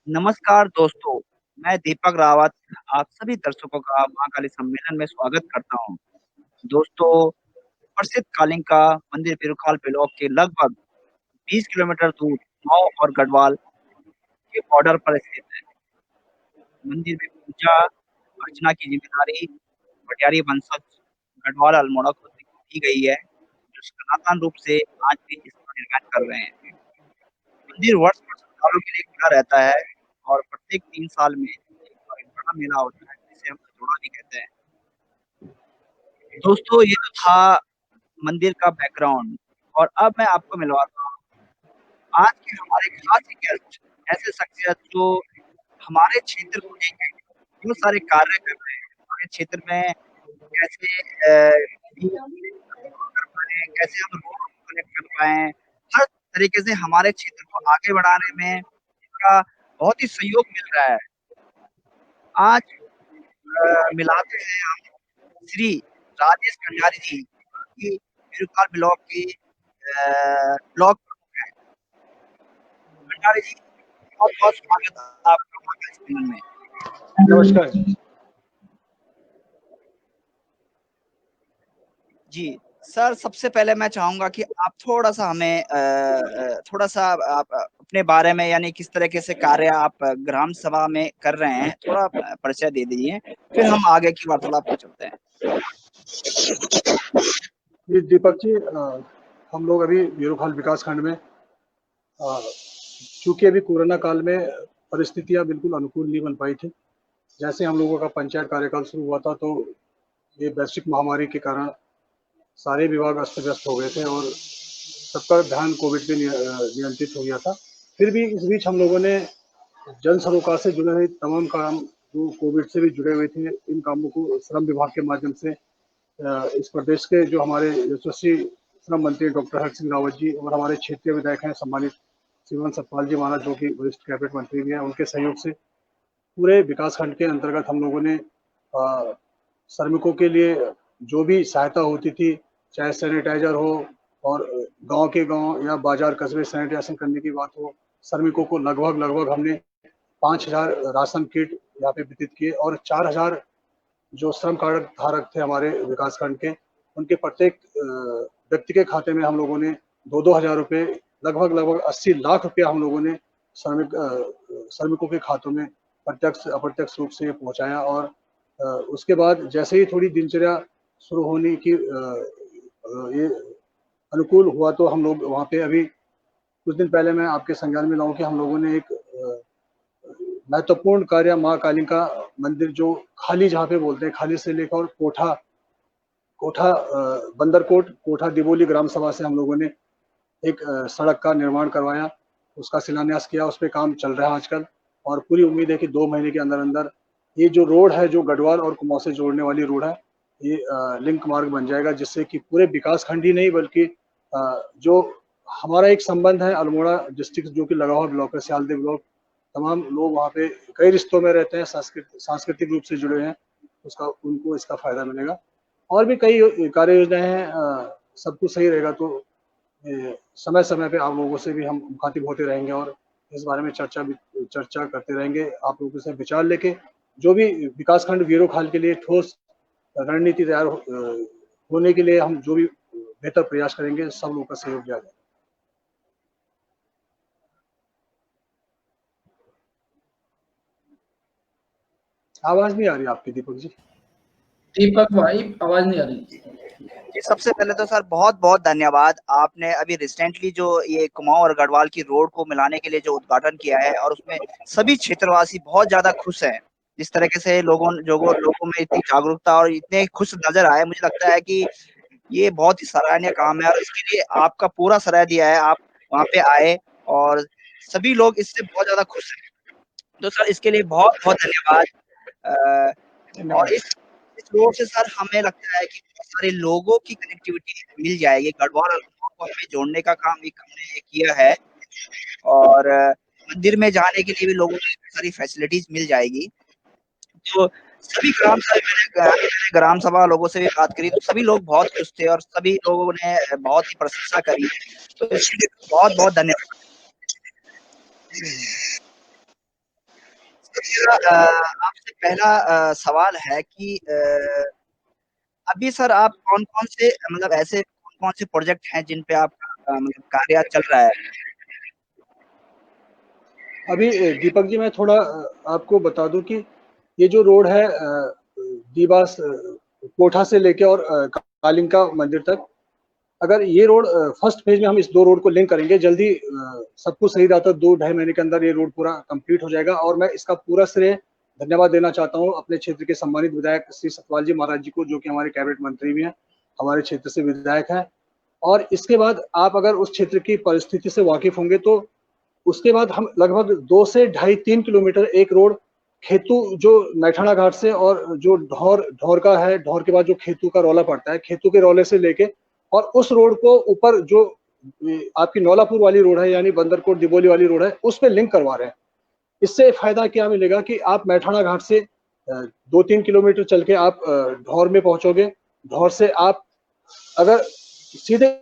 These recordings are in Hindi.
नमस्कार दोस्तों, मैं दीपक रावत आप सभी दर्शकों का महाकाली सम्मेलन में स्वागत करता हूँ। दोस्तों, प्रसिद्ध कालिका मंदिर बिरुखाल ब्लॉक के लगभग 20 किलोमीटर दूर कुमाऊँ और गढ़वाल के बॉर्डर पर स्थित है। मंदिर में पूजा अर्चना की जिम्मेदारी पटियारी वंशज गढ़वाल अल्मोड़ा को दी गई है, जो सनातन रूप से आज भी इसका निर्वहन कर रहे हैं। मंदिर वर्ष भर श्रद्धालुओं के लिए खुला रहता है और प्रत्येक 3 साल में एक बार एक बड़ा मेला होता है, जिसे हम अजोड़ा भी कहते हैं। दोस्तों, ये तो था मंदिर का बैकग्राउंड और अब मैं आपको मिलवाता हूँ आज के हमारे खास गेस्ट, ऐसे शख्सियत जो हमारे क्षेत्र को लेके बहुत सारे कार्य कर रहे हैं। हमारे क्षेत्र में कैसे कर पाएँ, कैसे हम रोड कनेक्ट कर पाएँ, हर तरीके से हमारे क्षेत्र को आगे बढ़ाने में इनका बहुत ही सहयोग मिल रहा है। आज मिलाते हैं हम श्री राजेश खंडारी जी, की बिरुखाल ब्लॉक की ब्लॉक प्रमुख हैं। खंडारी जी, बहुत-बहुत स्वागत है आपका महाकाल सम्मेलन में। नमस्कार जी। जी, सर सबसे पहले मैं चाहूँगा कि आप थोड़ा-सा हमें थोड़ा-सा आप अपने बारे में यानी किस तरीके से कार्य आप ग्राम सभा में कर रहे हैं, थोड़ा परिचय दे दीजिए, फिर हम आगे की वार्तालाप पे चलते हैं। जी दीपक जी, हम लोग अभी बिरुखाल विकास खंड में चूँकि अभी कोरोना काल में परिस्थितियाँ बिल्कुल अनुकूल नहीं बन पाई थी। जैसे हम लोगों का पंचायत कार्यकाल शुरू हुआ था, तो ये वैश्विक महामारी के कारण सारे विभाग अस्त-व्यस्त हो गए थे और सबका ध्यान कोविड पे नियंत्रित हो गया था। फिर भी इस बीच हम लोगों ने जन सरोकार से जुड़े हुए तमाम काम जो कोविड से भी जुड़े हुए थे, इन कामों को श्रम विभाग के माध्यम से इस प्रदेश के जो हमारे यशस्वी श्रम मंत्री डॉक्टर हर्ष सिंह रावत जी और हमारे क्षेत्रीय विधायक हैं सम्मानित श्रीमान सतपाल जी महाराज, जो कि वरिष्ठ कैबिनेट मंत्री भी हैं, उनके सहयोग से पूरे विकास खंड के अंतर्गत हम लोगों ने श्रमिकों के लिए जो भी सहायता होती थी, चाहे सैनिटाइजर हो और गांव के गांव या बाजार कस्बे सैनिटाइजेशन करने की बात हो, श्रमिकों को लगभग हमने 5,000 राशन किट यहाँ पे वितरित किए और 4,000 जो श्रम कार्ड धारक थे हमारे विकास खंड के, उनके प्रत्येक व्यक्ति के खाते में हम लोगों ने 2-2 हज़ार रुपये, लगभग 80 लाख रुपया हम लोगों ने श्रमिकों के खातों में प्रत्यक्ष अप्रत्यक्ष रूप से पहुंचाया। और उसके बाद जैसे ही थोड़ी दिनचर्या शुरू होने की ये अनुकूल हुआ, तो हम लोग वहाँ पे अभी कुछ दिन पहले मैं आपके संज्ञान में लाऊं कि हम लोगों ने एक महत्वपूर्ण कार्य माँ कालिका मंदिर, जो खाली जहाँ पे बोलते हैं, खाली से लेकर कोठा कोठा बंदरकोट कोठा दिबोली ग्राम सभा से हम लोगों ने एक सड़क का निर्माण करवाया, उसका शिलान्यास किया। उस पर काम चल रहा है आजकल और पूरी उम्मीद है कि 2 महीने के अंदर अंदर ये जो रोड है, जो गढ़वाल और कुमाऊं से जोड़ने वाली रोड है, ये लिंक मार्ग बन जाएगा, जिससे कि पूरे विकास खंड ही नहीं बल्कि जो हमारा एक संबंध है अल्मोड़ा डिस्ट्रिक्ट जो कि लगा हुआ ब्लॉक है, सियालदे ब्लॉक, तमाम लोग वहाँ पे कई रिश्तों में रहते हैं, सांस्कृतिक रूप से जुड़े हैं, उसका उनको इसका फायदा मिलेगा। और भी कई कार्य योजनाएं हैं। सब कुछ सही रहेगा तो समय समय पे आप लोगों से भी हम मुखातिब होते रहेंगे और इस बारे में चर्चा करते रहेंगे, आप लोगों से विचार लेके जो भी विकास खंड वीरोखाल के लिए ठोस रणनीति तैयार होने के लिए हम जो भी बेहतर प्रयास करेंगे, सब लोगों का सहयोग दिया जाए। आवाज नहीं आ रही आपकी दीपक जी। दीपक भाई आवाज नहीं आ रही। जी, सबसे पहले तो सर बहुत-बहुत धन्यवाद। आपने अभी रिसेंटली जो ये कुमाऊँ और गढ़वाल की रोड को मिलाने के लिए जो उद्घाटन किया है और उसमें सभी क्षेत्रवासी बहुत ज़्यादा खुश हैं। जिस तरीके से लोगों में इतनी जागरूकता और इतने खुश नज़र आए, मुझे लगता है कि ये बहुत ही सराहनीय काम है और इसके लिए आपका पूरा सराह दिया है। आप वहाँ पे आए और सभी लोग इससे बहुत ज़्यादा खुश हैं। तो सर इसके लिए बहुत-बहुत धन्यवाद। और इस रोड से सर हमें लगता है कि बहुत सारे लोगों की कनेक्टिविटी मिल जाएगी। गढ़वाल और कुमाऊँ को हमें जोड़ने का काम एक हमने किया है और मंदिर में जाने के लिए भी लोगों को सारी फैसिलिटीज़ मिल जाएगी। तो सभी मैंने ग्राम सभा लोगों से भी बात करी, तो सभी लोग बहुत खुश थे और सभी लोगों ने बहुत ही प्रशंसा करी। तो इसके लिए बहुत-बहुत धन्यवाद। मेरा आपसे पहला सवाल है कि अभी सर आप कौन-कौन से मतलब ऐसे कौन-कौन से प्रोजेक्ट हैं जिन पे आपका मतलब कार्य चल रहा है? अभी दीपक जी मैं थोड़ा आपको बता दूं कि ये जो रोड है दीवास कोठा से लेके और कालिंका मंदिर तक, अगर ये रोड फर्स्ट फेज में हम इस दो रोड को लिंक करेंगे, जल्दी सब कुछ सही रहा तो 2-2.5 महीने के अंदर ये रोड पूरा कंप्लीट हो जाएगा। और मैं इसका पूरा श्रेय धन्यवाद देना चाहता हूँ अपने क्षेत्र के सम्मानित विधायक श्री सतपाल जी महाराज जी को, जो कि हमारे कैबिनेट मंत्री भी हैं, हमारे क्षेत्र से विधायक हैं। और इसके बाद आप अगर उस क्षेत्र की परिस्थिति से वाकिफ होंगे तो उसके बाद हम लगभग 2 से 2.5-3 किलोमीटर एक रोड खेतू जो मैठाणा घाट से और जो ढौर का है, ढौर के बाद जो खेतू का रौला पड़ता है, खेतू के रौले से लेके और उस रोड को ऊपर जो आपकी नौलापुर वाली रोड है यानी बंदरकोट दिबोली वाली रोड है, उस पे लिंक करवा रहे हैं। इससे फायदा क्या मिलेगा कि आप मैठाणा घाट से 2-3 किलोमीटर चल के आप ढौर में पहुंचोगे। ढौर से आप अगर सीधे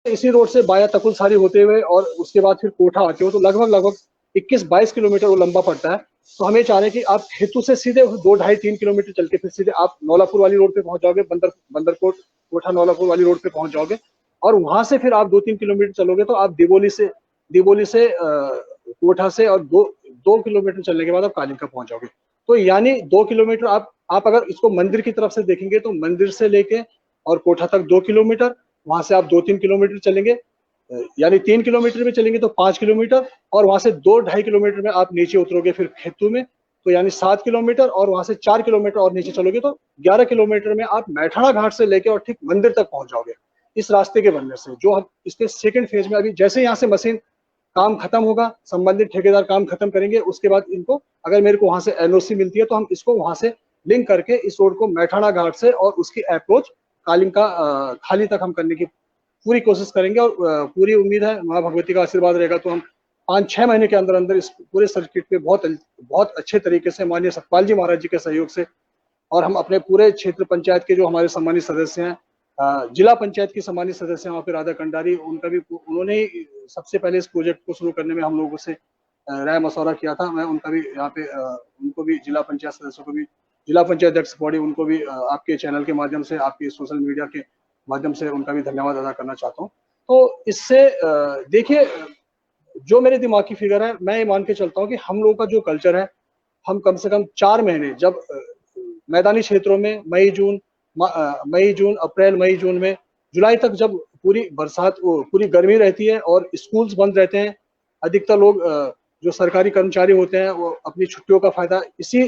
इसी रोड से बाया तकुलसारी होते हुए और उसके बाद फिर कोठा आते हो तो लगभग 21-22 किलोमीटर वो लंबा पड़ता है। तो हमें चाह रहे हैं कि आप खेतू से सीधे 2-2.5-3 किलोमीटर चल के फिर सीधे आप नौलापुर वाली रोड पे पहुंच जाओगे, बंदरकोट कोठा नौलापुर वाली रोड पे पहुंच जाओगे और वहां से फिर आप 2-3 किलोमीटर चलोगे तो आप दिबोली से कोठा से और 2 किलोमीटर चलने के बाद आप कालिंका पहुंच जाओगे। तो यानी 2 किलोमीटर आप अगर इसको मंदिर की तरफ से देखेंगे तो मंदिर से लेके और कोठा तक 2 किलोमीटर, वहां से आप 2-3 किलोमीटर चलेंगे, यानी 3 किलोमीटर में चलेंगे तो 5 किलोमीटर और वहां से 2-2.5 किलोमीटर में आप नीचे उतरोगे फिर खेतू में तो यानी 7 किलोमीटर और वहां से 4 किलोमीटर और नीचे चलोगे तो 11 किलोमीटर में आप मैठाणा घाट से लेके और ठीक मंदिर तक पहुंच जाओगे इस रास्ते के बनने से। जो हम इसके सेकंड फेज में अभी जैसे यहाँ से मशीन काम खत्म होगा, संबंधित ठेकेदार काम खत्म करेंगे, उसके बाद इनको अगर मेरे को वहां से एनओसी मिलती है तो हम इसको वहां से लिंक करके इस रोड को मैठाणा घाट से और उसकी अप्रोच कालिंका खाली तक हम करने की पूरी कोशिश करेंगे। और पूरी उम्मीद है माँ भगवती का आशीर्वाद रहेगा तो हम 5-6 महीने के अंदर अंदर इस पूरे सर्किट पे बहुत अच्छे तरीके से माननीय सतपाल जी महाराज जी के सहयोग से और हम अपने पूरे क्षेत्र पंचायत के जो हमारे सम्मानित सदस्य हैं, जिला पंचायत की सम्मानित सदस्य हैं वहाँ पे राधा कंडारी, उन्होंने ही सबसे पहले इस प्रोजेक्ट को शुरू करने में हम लोगों से राय मशवरा किया था। मैं उनका भी यहाँ पे उनको भी जिला पंचायत सदस्यों को भी, जिला पंचायत अध्यक्ष बॉडी, उनको भी आपके चैनल के माध्यम से, आपके सोशल मीडिया के माध्यम से उनका भी धन्यवाद अदा करना चाहता हूँ। तो इससे देखिए जो मेरे दिमाग की फिगर है, मैं ये मान के चलता हूँ कि हम लोगों का जो कल्चर है, हम कम से कम 4 महीने जब मैदानी क्षेत्रों में मई जून अप्रैल मई जून में जुलाई तक जब पूरी बरसात पूरी गर्मी रहती है और स्कूल्स बंद रहते हैं, अधिकतर लोग जो सरकारी कर्मचारी होते हैं वो अपनी छुट्टियों का फायदा इसी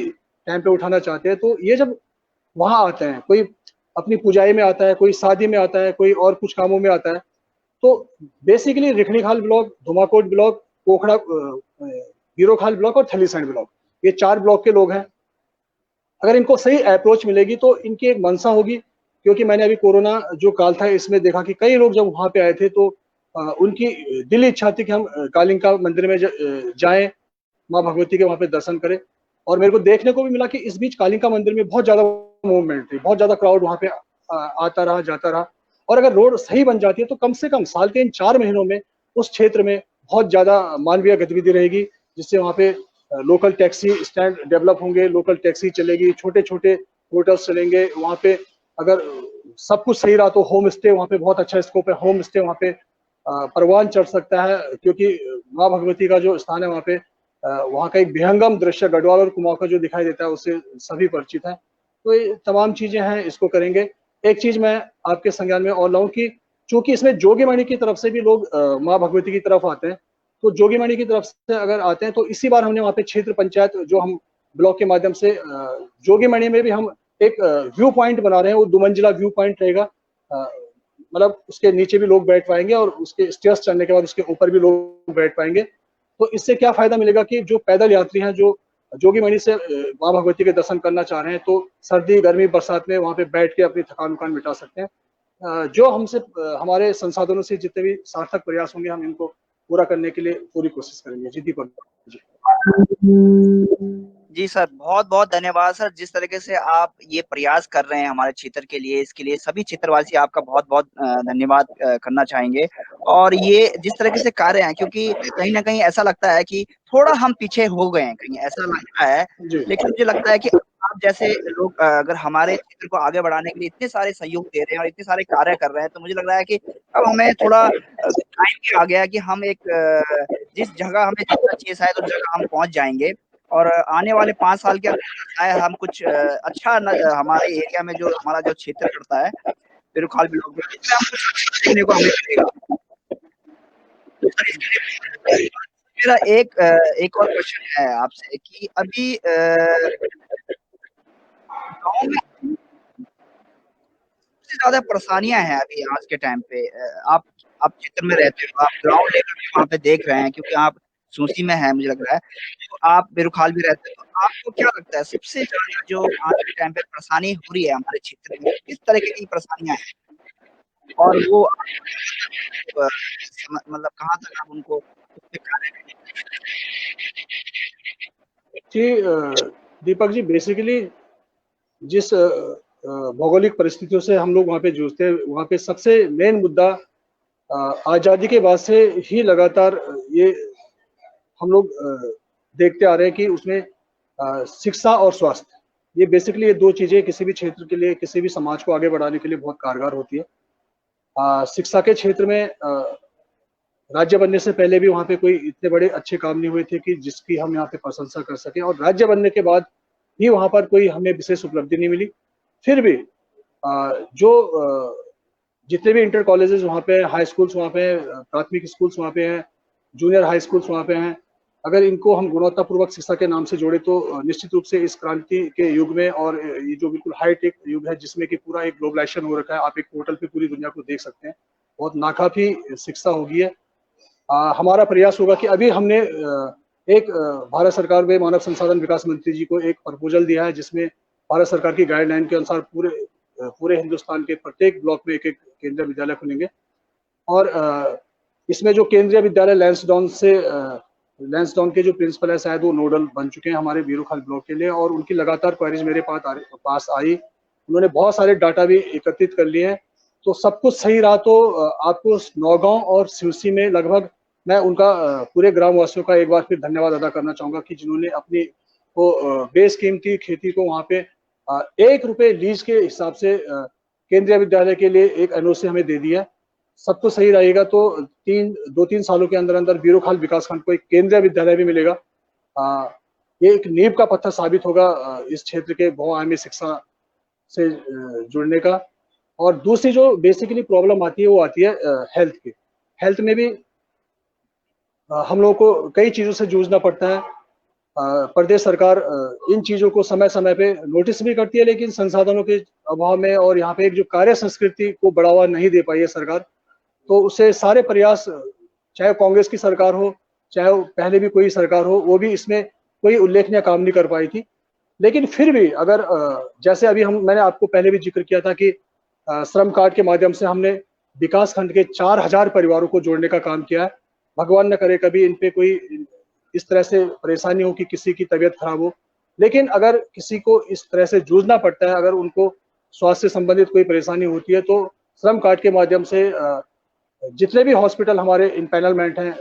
टाइम पे उठाना चाहते हैं। तो ये जब वहां आते हैं, कोई अपनी पूजाई में आता है, कोई शादी में आता है, कोई और कुछ कामों में आता है, तो basically Rikhnikhal block, Dhumakot block, Pokhra Hirokhal block और थलीसैंड ब्लॉक, ये 4 ब्लॉक के लोग हैं। अगर इनको सही अप्रोच मिलेगी तो इनकी एक मंशा होगी, क्योंकि मैंने अभी कोरोना जो काल था इसमें देखा कि कई लोग जब वहां पे आए थे तो उनकी दिली इच्छा थी कि हम कालिंका मंदिर में जाएं, माँ भगवती के वहां पे दर्शन करें। और मेरे को देखने को भी मिला कि इस बीच कालिंका मंदिर में बहुत ज्यादा मूवमेंट थी, बहुत ज्यादा क्राउड वहां पे आता रहा जाता रहा। और अगर रोड सही बन जाती है तो कम से कम साल के इन 4 महीनों में उस क्षेत्र में बहुत ज्यादा मानवीय गतिविधि रहेगी, जिससे वहां पे लोकल टैक्सी स्टैंड डेवलप होंगे, लोकल टैक्सी चलेगी, छोटे छोटे होटल्स चलेंगे वहां पे। अगर सब कुछ सही रहा तो होम स्टे वहां पे बहुत अच्छा स्कोप है, होम स्टे वहां पे परवान चढ़ सकता है, क्योंकि माँ भगवती का जो स्थान है वहां पे वहां का एक विहंगम दृश्य गढ़वाल और कुमाऊं का जो दिखाई देता है उससे सभी परिचित हैं। तो ये तमाम चीजें हैं, इसको करेंगे। एक चीज मैं आपके संज्ञान में और लाऊं कि चूंकि इसमें जोगीमणि की तरफ से भी लोग माँ भगवती की तरफ आते हैं, तो जोगीमणि की तरफ से अगर आते हैं तो इसी बार हमने वहाँ पे क्षेत्र पंचायत जो हम ब्लॉक के माध्यम से जोगीमणि में भी हम एक व्यू पॉइंट बना रहे हैं। वो 2 मंजिला व्यू पॉइंट रहेगा, मतलब उसके नीचे भी लोग बैठ पाएंगे और उसके स्टेयर्स चढ़ने के बाद उसके ऊपर भी लोग बैठ पाएंगे। तो इससे क्या फायदा मिलेगा कि जो पैदल यात्री हैं जो जोगीमणि से माँ भगवती के दर्शन करना चाह रहे हैं तो सर्दी गर्मी बरसात में वहाँ पे बैठ के अपनी थकान उकान मिटा सकते हैं। जो हमसे हमारे संसाधनों से जितने भी सार्थक प्रयास होंगे हम इनको पूरा करने के लिए पूरी कोशिश करेंगे। जी दीपक जी। जी सर, बहुत बहुत धन्यवाद सर। जिस तरीके से आप ये प्रयास कर रहे हैं हमारे क्षेत्र के लिए, इसके लिए सभी क्षेत्रवासी आपका बहुत बहुत धन्यवाद करना चाहेंगे। और ये जिस तरीके से कार्य हैं, क्योंकि कहीं ना कहीं ऐसा लगता है कि थोड़ा हम पीछे हो गए हैं, कहीं ऐसा लगता है। जी लेकिन मुझे लगता है कि आप जैसे लोग अगर हमारे क्षेत्र को आगे बढ़ाने के लिए इतने सारे सहयोग दे रहे हैं और इतने सारे कार्य कर रहे हैं, तो मुझे लग रहा है कि अब हमें थोड़ा टाइम भी आ गया है कि हम एक जिस जगह हमें जाना चाहिए शायद उस जगह हम पहुंच जाएंगे। और आने वाले 5 साल के अंदर शायद हम कुछ अच्छा हमारे एरिया में जो हमारा जो क्षेत्र पड़ता है बिरुखाल ब्लॉक में, इसमें हम कुछ अच्छा देखने को हमें मिलेगा। सर, इसके लिए मेरा एक और क्वेश्चन है आपसे कि अभी गाँव में सबसे ज़्यादा परेशानियाँ हैं अभी आज के टाइम पे। आप क्षेत्र में रहते हो, आप ग्राउंड लेवल भी वहाँ पे देख रहे हैं, क्योंकि आप सूसी में हैं मुझे लग रहा है। तो आप बेरुखाल भी रहते हैं, तो आपको क्या लगता है सबसे ज़्यादा जो आज के टाइम पे परेशानी हो रही है हमारे क्षेत्र में, किस तरीके की परेशानियाँ हैं? और वो मतलब कहाँ तक आप उनको उस पे कार्य जी दीपक जी, बेसिकली जिस भौगोलिक परिस्थितियों से हम लोग वहाँ पे जूझते हैं, वहाँ पे सबसे मेन मुद्दा आज़ादी के बाद से ही लगातार ये हम लोग देखते आ रहे हैं कि उसमें शिक्षा और स्वास्थ्य, ये बेसिकली ये दो चीज़ें किसी भी क्षेत्र के लिए, किसी भी समाज को आगे बढ़ाने के लिए बहुत कारगर होती है। शिक्षा के क्षेत्र में राज्य बनने से पहले भी वहाँ पे कोई इतने बड़े अच्छे काम नहीं हुए थे कि जिसकी हम यहाँ पे प्रशंसा कर सकें, और राज्य बनने के बाद भी वहाँ पर कोई हमें विशेष उपलब्धि नहीं मिली। फिर भी जो जितने भी इंटर कॉलेजेस वहाँ पे, हाई स्कूल्स वहाँ पे, प्राथमिक स्कूल्स वहाँ पे हैं, जूनियर हाई स्कूल्स वहाँ पे हैं, अगर इनको हम गुणवत्तापूर्वक शिक्षा के नाम से जोड़े तो निश्चित रूप से इस क्रांति के युग में, और ये जो बिल्कुल हाईटेक युग है जिसमें कि पूरा एक ग्लोबलाइजेशन हो रखा है, आप एक पोर्टल पे पूरी दुनिया को देख सकते हैं, बहुत नाकाफी शिक्षा होगी है। हमारा प्रयास होगा कि अभी हमने एक भारत सरकार में मानव संसाधन विकास मंत्री जी को एक प्रपोजल दिया है, जिसमें भारत सरकार की गाइडलाइन के अनुसार पूरे हिंदुस्तान के प्रत्येक ब्लॉक में एक एक केंद्रीय विद्यालय खुलेंगे। और इसमें जो केंद्रीय विद्यालय लैंसडाउन के जो प्रिंसिपल है, शायद वो नोडल बन चुके हैं हमारे बीरूखाल ब्लॉक के लिए, और उनकी लगातार क्वेरीज मेरे पास आई। उन्होंने बहुत सारे डाटा भी एकत्रित कर लिए हैं। तो सब कुछ सही रहा तो आपको नौगांव और सिवसी में लगभग, मैं उनका पूरे ग्रामवासियों का एक बार फिर धन्यवाद अदा करना चाहूंगा कि जिन्होंने अपनी वो बेशकीमती खेती को वहाँ पे 1 रुपए लीज के हिसाब से केंद्रीय विद्यालय के लिए एक एनओसी हमें दे दिया। सब कुछ सही रहेगा तो 2-3 सालों के अंदर अंदर बीरूखाल विकासखंड को एक केंद्रीय विद्यालय भी मिलेगा। ये एक नींव का पत्थर साबित होगा इस क्षेत्र के बहुआयामी शिक्षा से जुड़ने का। और दूसरी जो बेसिकली प्रॉब्लम आती है वो आती है हेल्थ की। हेल्थ में भी हम लोगों को कई चीज़ों से जूझना पड़ता है। प्रदेश सरकार इन चीज़ों को समय समय पे नोटिस भी करती है, लेकिन संसाधनों के अभाव में और यहाँ पे एक जो कार्य संस्कृति को बढ़ावा नहीं दे पाई है सरकार, तो उससे सारे प्रयास, चाहे कांग्रेस की सरकार हो, चाहे पहले भी कोई सरकार हो, वो भी इसमें कोई उल्लेखनीय काम नहीं कर पाई थी। लेकिन फिर भी अगर जैसे अभी मैंने आपको पहले भी जिक्र किया था कि श्रम कार्ड के माध्यम से हमने विकास खंड के 4000 परिवारों को जोड़ने का काम किया है। भगवान न करे कभी इन पे कोई इस तरह से परेशानी हो कि किसी की तबीयत खराब हो, लेकिन अगर किसी को इस तरह से जूझना पड़ता है, अगर उनको स्वास्थ्य से संबंधित कोई परेशानी होती है, तो श्रम कार्ड के माध्यम से जितने भी हॉस्पिटल हमारे इम्पैनलमेंट हैं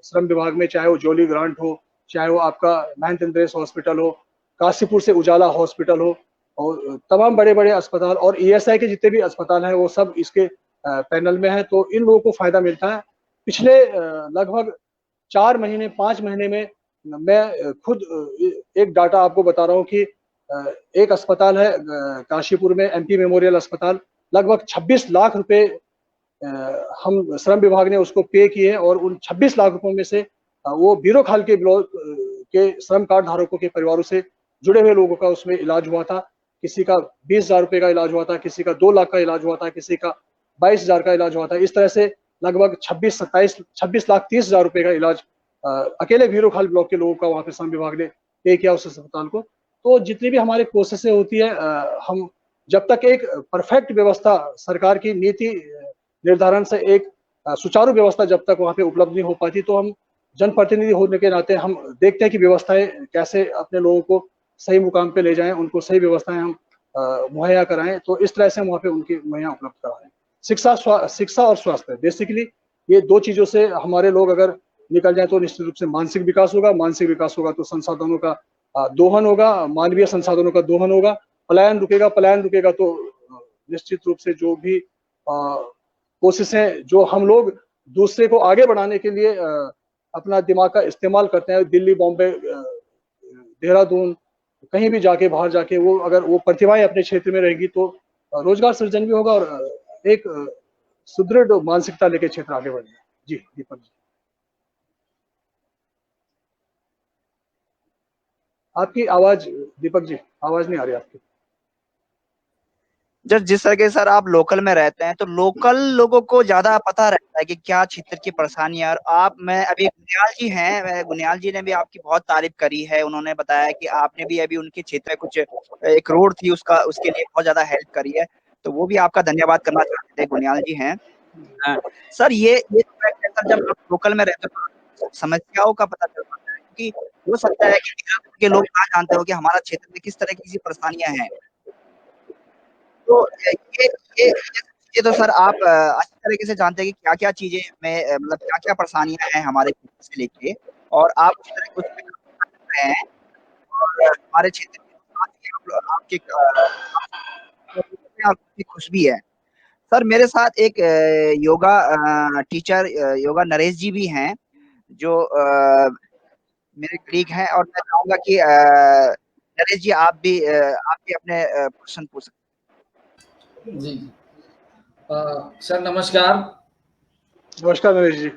श्रम विभाग में, चाहे वो जोली ग्रांट हो, चाहे वो आपका महंत इंद्रेश हॉस्पिटल हो, काशीपुर से उजाला हॉस्पिटल हो, और तमाम बड़े बड़े अस्पताल और ईएसआई के जितने भी अस्पताल हैं वो सब इसके पैनल में हैं, तो इन लोगों को फायदा मिलता है। पिछले लगभग 4 महीने 5 महीने में मैं खुद एक डाटा आपको बता रहा हूँ कि एक अस्पताल है काशीपुर में, एमपी मेमोरियल अस्पताल, लगभग 26 लाख रुपए हम श्रम विभाग ने उसको पे किए, और उन 26 लाख रुपयों में से वो बीरोखाल के ब्लॉक के श्रम कार्ड धारकों के परिवारों से जुड़े हुए लोगों का उसमें इलाज हुआ था। किसी का 20,000 रुपए का इलाज हुआ था, किसी का 2 लाख का इलाज हुआ था, किसी का 22,000 का इलाज हुआ था। इस तरह से लगभग 26 लाख 30,000 रुपए का इलाज अकेले बीरोखाल ब्लॉक के लोगों का वहाँ पे श्रम विभाग ने पे किया उस अस्पताल को। तो जितनी भी हमारी कोशिशें होती है, हम जब तक एक परफेक्ट व्यवस्था, सरकार की नीति निर्धारण से एक सुचारू व्यवस्था जब तक वहाँ पे उपलब्ध नहीं हो पाती, तो हम जनप्रतिनिधि होने के नाते हम देखते हैं कि व्यवस्थाएं कैसे अपने लोगों को सही मुकाम पे ले जाएं, उनको सही व्यवस्थाएं हम मुहैया कराएं, तो इस तरह से हम वहाँ पे उनकी मुहैया उपलब्ध कराएं। शिक्षा और स्वास्थ्य, बेसिकली ये दो चीजों से हमारे लोग अगर निकल जाए तो निश्चित रूप से मानसिक विकास होगा, मानसिक विकास होगा तो संसाधनों का दोहन होगा, मानवीय संसाधनों का दोहन होगा, पलायन रुकेगा तो निश्चित रूप से जो भी कोशिशें जो हम लोग दूसरे को आगे बढ़ाने के लिए अपना दिमाग का इस्तेमाल करते हैं, दिल्ली, बॉम्बे, देहरादून, कहीं भी जाके बाहर जाके वो अगर वो प्रतिभाएं अपने क्षेत्र में रहेंगी तो रोजगार सृजन भी होगा और एक सुदृढ़ मानसिकता लेके क्षेत्र आगे बढ़ेगा। जी दीपक जी, आपकी आवाज, दीपक जी आवाज नहीं आ रही आपकी। जिस तरह के सर आप लोकल में रहते हैं तो लोकल लोगों को ज्यादा पता रहता है कि क्या क्षेत्र की परेशानियां। और मैं अभी गुनियाल जी हैं, गुनियाल जी ने भी आपकी बहुत तारीफ करी है। उन्होंने बताया कि आपने भी अभी उनके क्षेत्र में कुछ एक रोड थी उसके लिए बहुत ज्यादा हेल्प करी है, तो वो भी आपका धन्यवाद करना चाहते थे। गुनियाल जी हैं। सर ये सर जब आप लोकल में रहते हो तो समस्याओं का पता चल पाता है, क्योंकि हो सकता है कि के लोग ना जानते हो कि हमारा क्षेत्र में किस तरह की परेशानियां हैं। तो ये तो सर आप अच्छी तरीके से जानते हैं कि क्या-क्या चीजें में मतलब क्या-क्या परेशानियां हैं हमारे क्षेत्र से लेके, और आप उस तरह कुछ रहे हैं और हमारे क्षेत्र में आपके आपकी खुश भी है। सर मेरे साथ एक योगा टीचर योगा नरेश जी भी हैं, जो मेरे कलीग हैं, और मैं चाहूंगा कि नरेश जी आप भी अपने प्रश्न पूछ सकते हैं। जी सर नमस्कार। नमस्कार नरेश जी।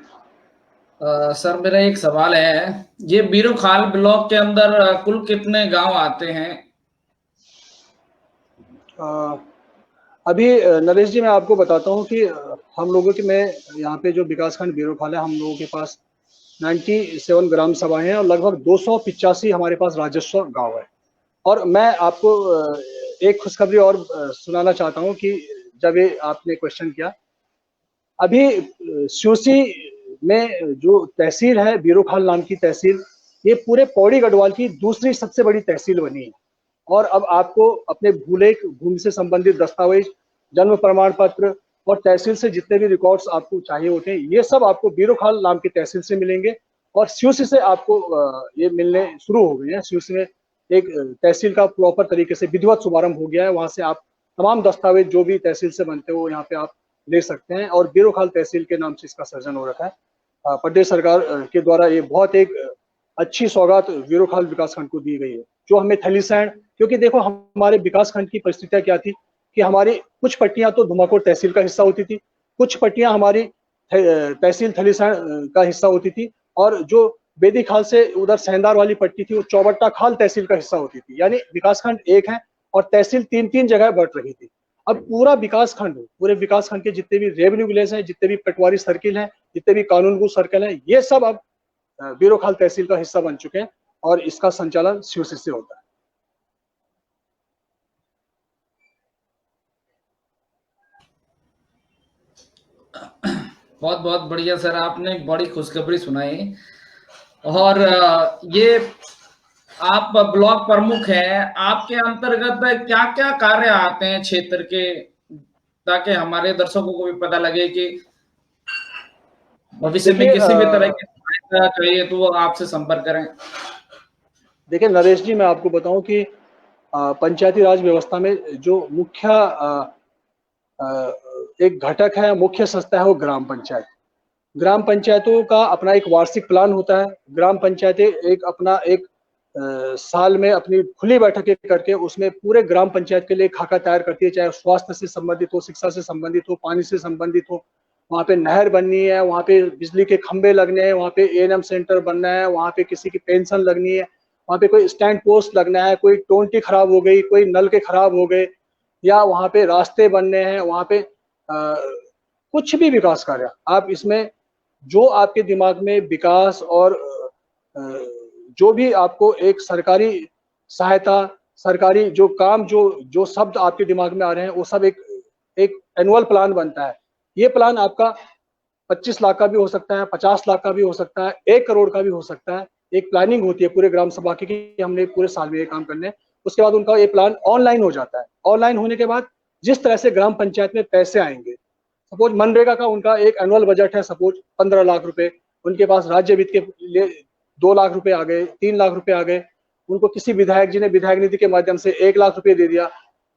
सर मेरा एक सवाल है, ये बीरोखाल ब्लॉक के अंदर कुल कितने गांव आते हैं? अभी नरेश जी मैं आपको बताता हूँ कि हम लोगों के में यहाँ पे जो विकासखंड बीरोखाल है, हम लोगों के पास 97 ग्राम सभाएं हैं और लगभग 285 हमारे पास राजस्व गांव है। और मैं आपको एक खुशखबरी और सुनाना चाहता हूँ कि जब ये आपने क्वेश्चन किया, अभी स्यूसी में जो तहसील है बीरोखाल नाम की तहसील, ये पूरे पौड़ी गढ़वाल की दूसरी सबसे बड़ी तहसील बनी है। और अब आपको अपने भूलेख, भूमि से संबंधित दस्तावेज, जन्म प्रमाण पत्र और तहसील से जितने भी रिकॉर्ड्स आपको चाहिए होते हैं, ये सब आपको बीरोखाल नाम की तहसील से मिलेंगे। और स्यूसी से आपको ये मिलने शुरू हो गए हैं। स्यूसी में एक तहसील का प्रॉपर तरीके से विधिवत शुभारंभ हो गया है। वहां से आप तमाम दस्तावेज जो भी तहसील से बनते हो यहाँ पे आप ले सकते हैं। और बीरोखाल तहसील के नाम से इसका सर्जन हो रखा है। प्रदेश सरकार के द्वारा ये बहुत एक अच्छी सौगात बीरोखाल विकासखंड को दी गई है, जो हमें थलीसैंण, क्योंकि देखो हमारे विकासखंड की परिस्थितियां क्या थी कि हमारी कुछ पट्टियां तो धुमाकोट तहसील का हिस्सा होती थी, कुछ पट्टियां हमारी तहसील थलीसैंण का हिस्सा होती थी, और जो बेदी खाल से उधर सेंधार वाली पट्टी थी वो चौबट्टा खाल तहसील का हिस्सा होती थी। यानी विकासखंड एक है और तहसील तीन तीन जगह बढ़ रही थी। अब पूरा विकासखंड, पूरे विकासखंड के जितने भी रेवेन्यू विलेज हैं, जितने भी पटवारी सर्किल हैं, जितने भी कानूनगो सर्कल हैं, ये सब अब बीरोखाल तहसील का हिस्सा बन चुके हैं और इसका संचालन स्यूसी से होता है। बहुत बहुत बढ़िया सर, आपने एक बड़ी खुशखबरी सुनाई। और ये आप ब्लॉक प्रमुख हैं, आपके अंतर्गत क्या क्या कार्य आते हैं क्षेत्र के, ताकि हमारे दर्शकों को भी पता लगे कि भविष्य में किसी भी तरह की सहायता चाहिए तो वो आपसे संपर्क करें। देखिए नरेश जी, मैं आपको बताऊं कि पंचायती राज व्यवस्था में जो मुख्य एक घटक है, मुख्य संस्था है, वो ग्राम पंचायत। ग्राम पंचायतों का अपना एक वार्षिक प्लान होता है। ग्राम पंचायतें एक अपना एक साल में अपनी खुली बैठकें करके उसमें पूरे ग्राम पंचायत के लिए खाका तैयार करती है, चाहे स्वास्थ्य से संबंधित हो, शिक्षा से संबंधित हो, पानी से संबंधित हो। वहाँ पे नहर बननी है, वहाँ पे बिजली के खंभे लगने हैं, वहाँ पे एएनएम सेंटर बनना है, वहाँ पे किसी की पेंशन लगनी है, वहाँ पे कोई स्टैंड पोस्ट लगना है, कोई टोंटी खराब हो गई, कोई नल के खराब हो गए, या वहाँ पे रास्ते बनने हैं, वहाँ पे कुछ भी विकास कार्य आप इसमें जो आपके दिमाग में विकास और जो भी आपको एक सरकारी सहायता, सरकारी जो काम, जो शब्द आपके दिमाग में आ रहे हैं, वो सब एक एनुअल प्लान बनता है। ये प्लान आपका 25 लाख का भी हो सकता है, 50 लाख का भी हो सकता है, 1 करोड़ का भी हो सकता है। एक प्लानिंग होती है पूरे ग्राम सभा की कि हमने पूरे साल में ये काम करने हैं। उसके बाद उनका ये प्लान ऑनलाइन हो जाता है। ऑनलाइन होने के बाद जिस तरह से ग्राम पंचायत में पैसे आएंगे, सपोज मनरेगा का उनका एक एनुअल बजट है, सपोज 15 लाख रुपए, उनके पास राज्य वित्त के लिए 2 लाख रुपए आ गए, 3 लाख रुपए आ गए, उनको किसी विधायक जी ने विधायक निधि के माध्यम से 1 लाख रुपए दे दिया,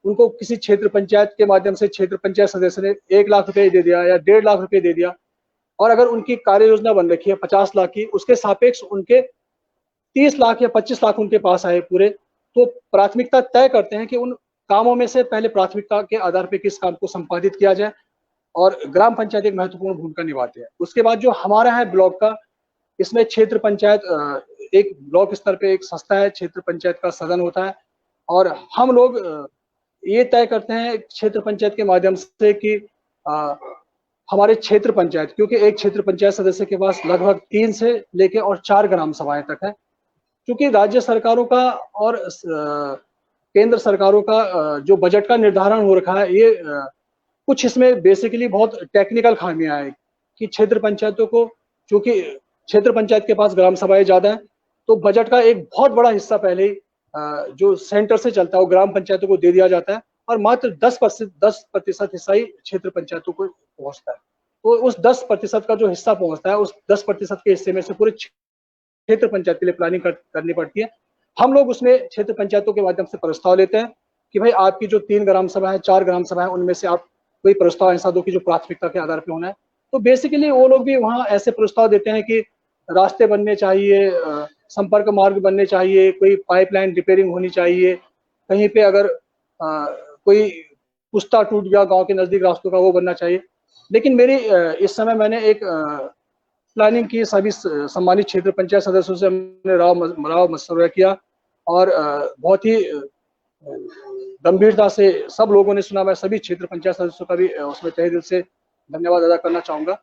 उनको किसी क्षेत्र पंचायत के माध्यम से क्षेत्र पंचायत सदस्य ने 1 लाख रुपए दे दिया या 1.5 लाख रुपए दे दिया, और अगर उनकी कार्य योजना बन रखी है 50 लाख की, उसके सापेक्ष उनके 30 लाख या 25 लाख उनके पास आए पूरे, तो प्राथमिकता तय करते हैं कि उन कामों में से पहले प्राथमिकता के आधार पर किस काम को संपादित किया जाए, और ग्राम पंचायत एक महत्वपूर्ण भूमिका निभाते हैं। उसके बाद जो हमारा है ब्लॉक का, इसमें क्षेत्र पंचायत एक ब्लॉक स्तर पे एक संस्था है, क्षेत्र पंचायत का सदन होता है, और हम लोग ये तय करते हैं क्षेत्र पंचायत के माध्यम से कि हमारे क्षेत्र पंचायत, क्योंकि एक क्षेत्र पंचायत सदस्य के पास लगभग 3 से लेके और 4 ग्राम सभाएं तक है, क्योंकि राज्य सरकारों का और केंद्र सरकारों का जो बजट का निर्धारण हो रखा है, ये कुछ इसमें बेसिकली बहुत टेक्निकल खामियां हैं कि क्षेत्र पंचायतों को, चूंकि क्षेत्र पंचायत के पास ग्राम सभाएं ज्यादा है, तो बजट का एक बहुत बड़ा हिस्सा पहले ही जो सेंटर से चलता है वो ग्राम पंचायतों को दे दिया जाता है, और मात्र 10% हिस्सा ही क्षेत्र पंचायतों को पहुंचता है। तो उस 10% का जो हिस्सा पहुंचता है, उस 10% के हिस्से में से पूरे क्षेत्र पंचायत के लिए प्लानिंग करनी पड़ती है। हम लोग उसमें क्षेत्र पंचायतों के माध्यम से प्रस्ताव लेते हैं कि भाई आपकी जो 3 ग्राम सभा है, 4 ग्राम सभा है, उनमें से आप कोई प्रस्ताव ऐसा दो कि जो प्राथमिकता के आधार पर होना है। तो बेसिकली वो लोग भी वहाँ ऐसे प्रस्ताव देते हैं कि रास्ते बनने चाहिए, संपर्क मार्ग बनने चाहिए, कोई पाइपलाइन रिपेयरिंग होनी चाहिए, कहीं पे अगर कोई पुस्ता टूट गया गांव के नजदीक रास्तों का, वो बनना चाहिए। लेकिन मेरी इस समय मैंने एक प्लानिंग की, सभी सम्मानित क्षेत्र पंचायत सदस्यों से हमने राव मशवरा किया, और बहुत ही गंभीरता से सब लोगों ने सुना। मैं सभी क्षेत्र पंचायत सदस्यों का भी उसमें तहे दिल से धन्यवाद अदा करना चाहूंगा।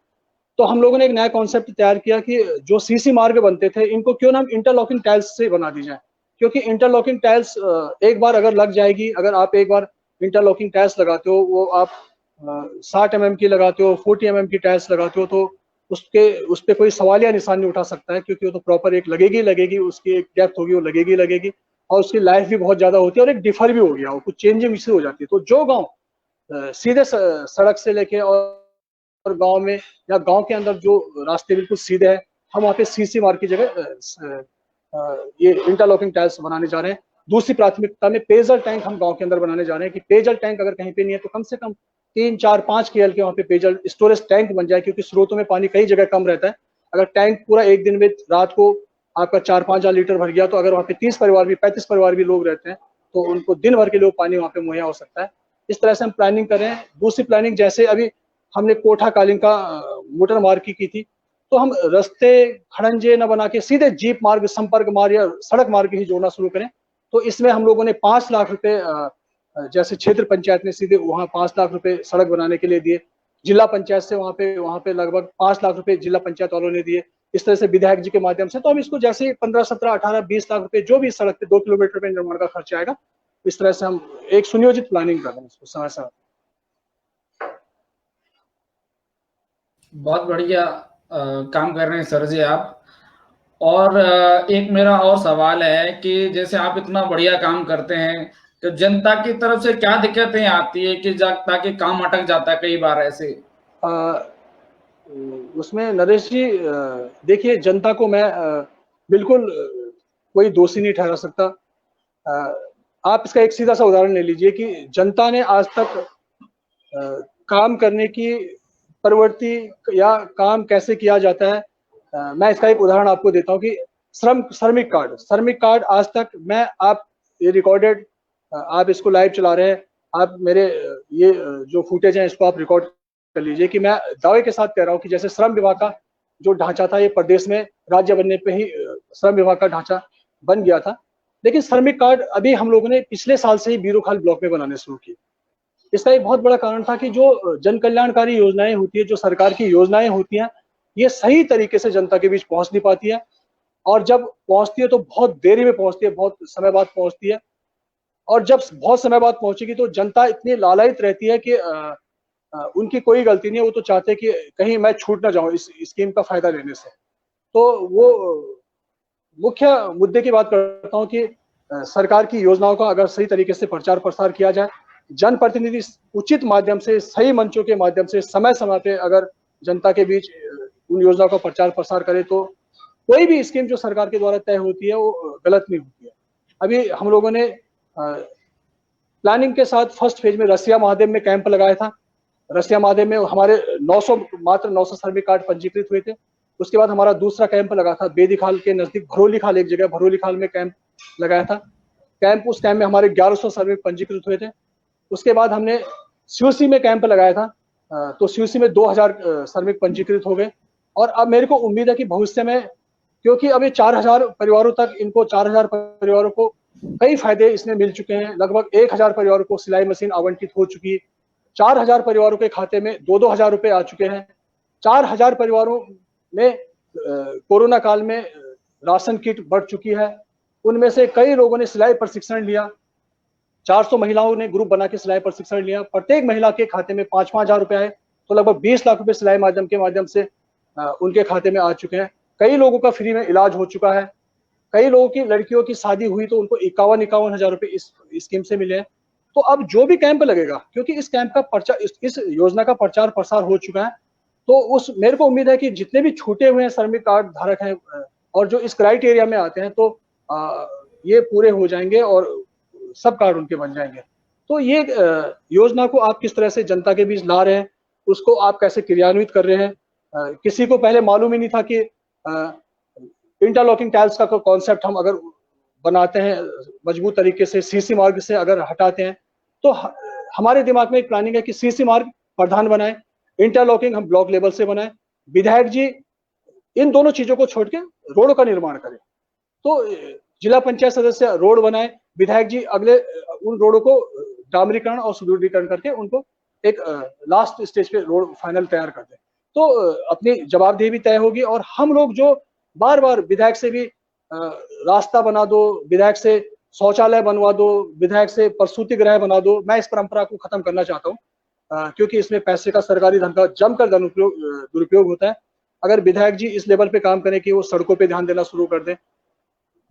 तो हम लोगों ने एक नया कॉन्सेप्ट तैयार किया कि जो सीसी मार्ग बनते थे, इनको क्यों ना हम इंटरलॉकिंग टाइल्स से बना दी जाए, क्योंकि इंटरलॉकिंग टाइल्स एक बार अगर लग जाएगी, अगर आप एक बार इंटरलॉकिंग टाइल्स लगाते हो, वो आप 60 mm की लगाते हो, 40 mm की टाइल्स लगाते हो, तो उस पर कोई सवालिया निशान नहीं उठा सकता है, क्योंकि वो तो प्रॉपर एक लगेगी, उसकी एक डेप्थ होगी, वो लगेगी, और उसकी लाइफ भी बहुत ज्यादा होती है, और एक डिफर भी हो गया, वो कुछ चेंजिंग इससे हो जाती है। तो जो गाँव सीधे सड़क से लेके और गांव में या गांव के अंदर जो रास्ते बिल्कुल सीधे हैं, हम वहाँ पे सीसी मार्ग की जगह ये इंटरलॉकिंग टाइल्स बनाने जा रहे हैं। दूसरी प्राथमिकता में पेयजल टैंक हम गांव के अंदर बनाने जा रहे हैं कि पेयजल टैंक अगर कहीं पे नहीं है तो कम से कम 3, 4, 5 KL के वहाँ पे पेयजल स्टोरेज टैंक बन जाए, क्योंकि स्रोतों में पानी कई जगह कम रहता है। अगर टैंक पूरा एक दिन में रात को आपका 4-5 लीटर भर गया, तो अगर वहाँ पे 30 परिवार भी 35 परिवार भी लोग रहते हैं, तो उनको दिन भर के लिए पानी वहाँ पे मुहैया हो सकता है। इस तरह से हम प्लानिंग कर रहे हैं। दूसरी प्लानिंग, जैसे अभी हमने कोठा कालिंग का मोटर मार्ग की थी, तो हम रास्ते खड़ंजे न बना के सीधे जीप मार्ग, संपर्क मार्ग या सड़क मार्ग ही जोड़ना शुरू करें। तो इसमें हम लोगों ने 5 लाख रुपए, जैसे क्षेत्र पंचायत ने सीधे वहाँ 5 लाख रुपए सड़क बनाने के लिए दिए, जिला पंचायत से वहाँ पे लगभग 5 लाख रुपए जिला पंचायत वालों ने दिए, इस तरह से विधायक जी के माध्यम से। तो हम इसको जैसे 15, 17, 18, 20 लाख रुपए जो भी सड़क पे 2 किलोमीटर पे निर्माण का खर्च आएगा, इस तरह से हम एक सुनियोजित प्लानिंग कर रहे हैं इसको समय समय। बहुत बढ़िया काम कर रहे हैं सर जी आप। और एक मेरा और सवाल है कि जैसे आप इतना बढ़िया काम करते हैं, तो जनता की तरफ से क्या दिक्कतें आती है कि ताकि काम अटक जाता है कई बार ऐसे? उसमें नरेश जी देखिए, जनता को मैं बिल्कुल कोई दोषी नहीं ठहरा सकता। आप इसका एक सीधा सा उदाहरण ले लीजिए कि जनता ने आज तक काम करने की प्रवृत्ति या काम कैसे किया जाता है, मैं इसका एक उदाहरण आपको देता हूं कि श्रमिक कार्ड आज तक आप ये रिकॉर्डेड, आप इसको लाइव चला रहे हैं, आप मेरे ये जो फुटेज है इसको आप रिकॉर्ड कर लीजिए कि मैं दावे के साथ कह रहा हूं कि जैसे श्रम विभाग का जो ढांचा था, ये प्रदेश में राज्य बनने पे ही श्रम विभाग का ढांचा बन गया था, लेकिन श्रमिक कार्ड अभी हम लोगों ने पिछले साल से ही बीरोखाल ब्लॉक में बनाने शुरू किए। इसका एक बहुत बड़ा कारण था कि जो जन कल्याणकारी योजनाएं होती है, जो सरकार की योजनाएं होती हैं, ये सही तरीके से जनता के बीच पहुंच नहीं पाती है, और जब पहुंचती है तो बहुत देरी में पहुंचती है, बहुत समय बाद पहुंचती है, और जब बहुत समय बाद पहुंचेगी तो जनता इतनी लालायित रहती है कि उनकी कोई गलती नहीं है, वो तो चाहते कि कहीं मैं छूट ना जाऊं इस स्कीम का फायदा लेने से। तो वो मुख्य मुद्दे की बात करता हूं कि सरकार की योजनाओं का अगर सही तरीके से प्रचार प्रसार किया जाए, जनप्रतिनिधि उचित माध्यम से, सही मंचों के माध्यम से समय समय पे अगर जनता के बीच उन योजनाओं का प्रचार प्रसार करे, तो कोई भी स्कीम जो सरकार के द्वारा तय होती है वो गलत नहीं होती है। अभी हम लोगों ने प्लानिंग के साथ फर्स्ट फेज में रसिया महादेव में कैंप लगाया था। रसिया महादेव में हमारे 900 मात्र 900 श्रमिक कार्ड पंजीकृत हुए थे। उसके बाद हमारा दूसरा कैंप लगा था बेदीखाल के नजदीक भरोली खाल, एक जगह भरोली खाल में कैंप लगाया था। उस कैंप में हमारे 1100 श्रमिक पंजीकृत हुए थे। उसके बाद हमने सीयूसी में कैंप लगाया था, तो सीयूसी में 2000 श्रमिक पंजीकृत हो गए। और अब मेरे को उम्मीद है कि भविष्य में, क्योंकि अब ये 4000 परिवारों तक, इनको 4000 परिवारों को कई फायदे इसमें मिल चुके हैं। लगभग 1000 परिवारों को सिलाई मशीन आवंटित हो चुकी है। 4000 परिवारों के खाते में 2-2 हजार रुपए आ चुके हैं। 4000 परिवारों में कोरोना काल में राशन किट बढ़ चुकी है। उनमें से कई लोगों ने सिलाई प्रशिक्षण लिया। 400 महिलाओं ने ग्रुप बना के सिलाई प्रशिक्षण लिया। प्रत्येक महिला के खाते में 5-5 हजार रुपए आए, तो लगभग 20 लाख रुपए सिलाई माध्यम के माध्यम से उनके खाते में आ चुके हैं। कई लोगों का फ्री में इलाज हो चुका है। कई लोगों की लड़कियों की शादी हुई तो उनको 51 हजार रुपए इस स्कीम से मिले हैं। तो अब जो भी कैंप लगेगा, क्योंकि इस कैंप का प्रचार, इस योजना का प्रचार प्रसार हो चुका है, तो उस मेरे को उम्मीद है कि जितने भी छूटे हुए श्रमिक कार्ड धारक हैं और जो इस क्राइटेरिया में आते हैं, तो ये पूरे हो जाएंगे और सब कार्ड उनके बन जाएंगे। तो ये योजना को आप किस तरह से जनता के बीच ला रहे हैं, उसको आप कैसे क्रियान्वित कर रहे हैं। किसी को पहले मालूम ही नहीं था कि इंटरलॉकिंग टाइल्स का कॉन्सेप्ट हम अगर बनाते हैं मजबूत तरीके से, सीसी मार्ग से अगर हटाते हैं, तो हमारे दिमाग में एक प्लानिंग है कि सीसी मार्ग प्रधान बनाए, इंटरलॉकिंग हम ब्लॉक लेवल से बनाए। विधायक जी इन दोनों चीजों को छोड़ के रोड का निर्माण करें। तो जिला पंचायत सदस्य रोड बनाए, विधायक जी अगले उन रोडों को डामरीकरण और सुदृढ़ीकरण करके उनको एक लास्ट स्टेज पे रोड फाइनल तैयार कर दें। तो अपनी जवाबदेही भी तय होगी। और हम लोग जो बार बार विधायक से भी रास्ता बना दो, विधायक से शौचालय बनवा दो, विधायक से प्रसूति गृह बना दो, मैं इस परंपरा को खत्म करना चाहता हूँ, क्योंकि इसमें पैसे का, सरकारी धन का जमकर दुरुपयोग होता है। अगर विधायक जी इस लेवल पे काम करें कि वो सड़कों पे ध्यान देना शुरू कर दें।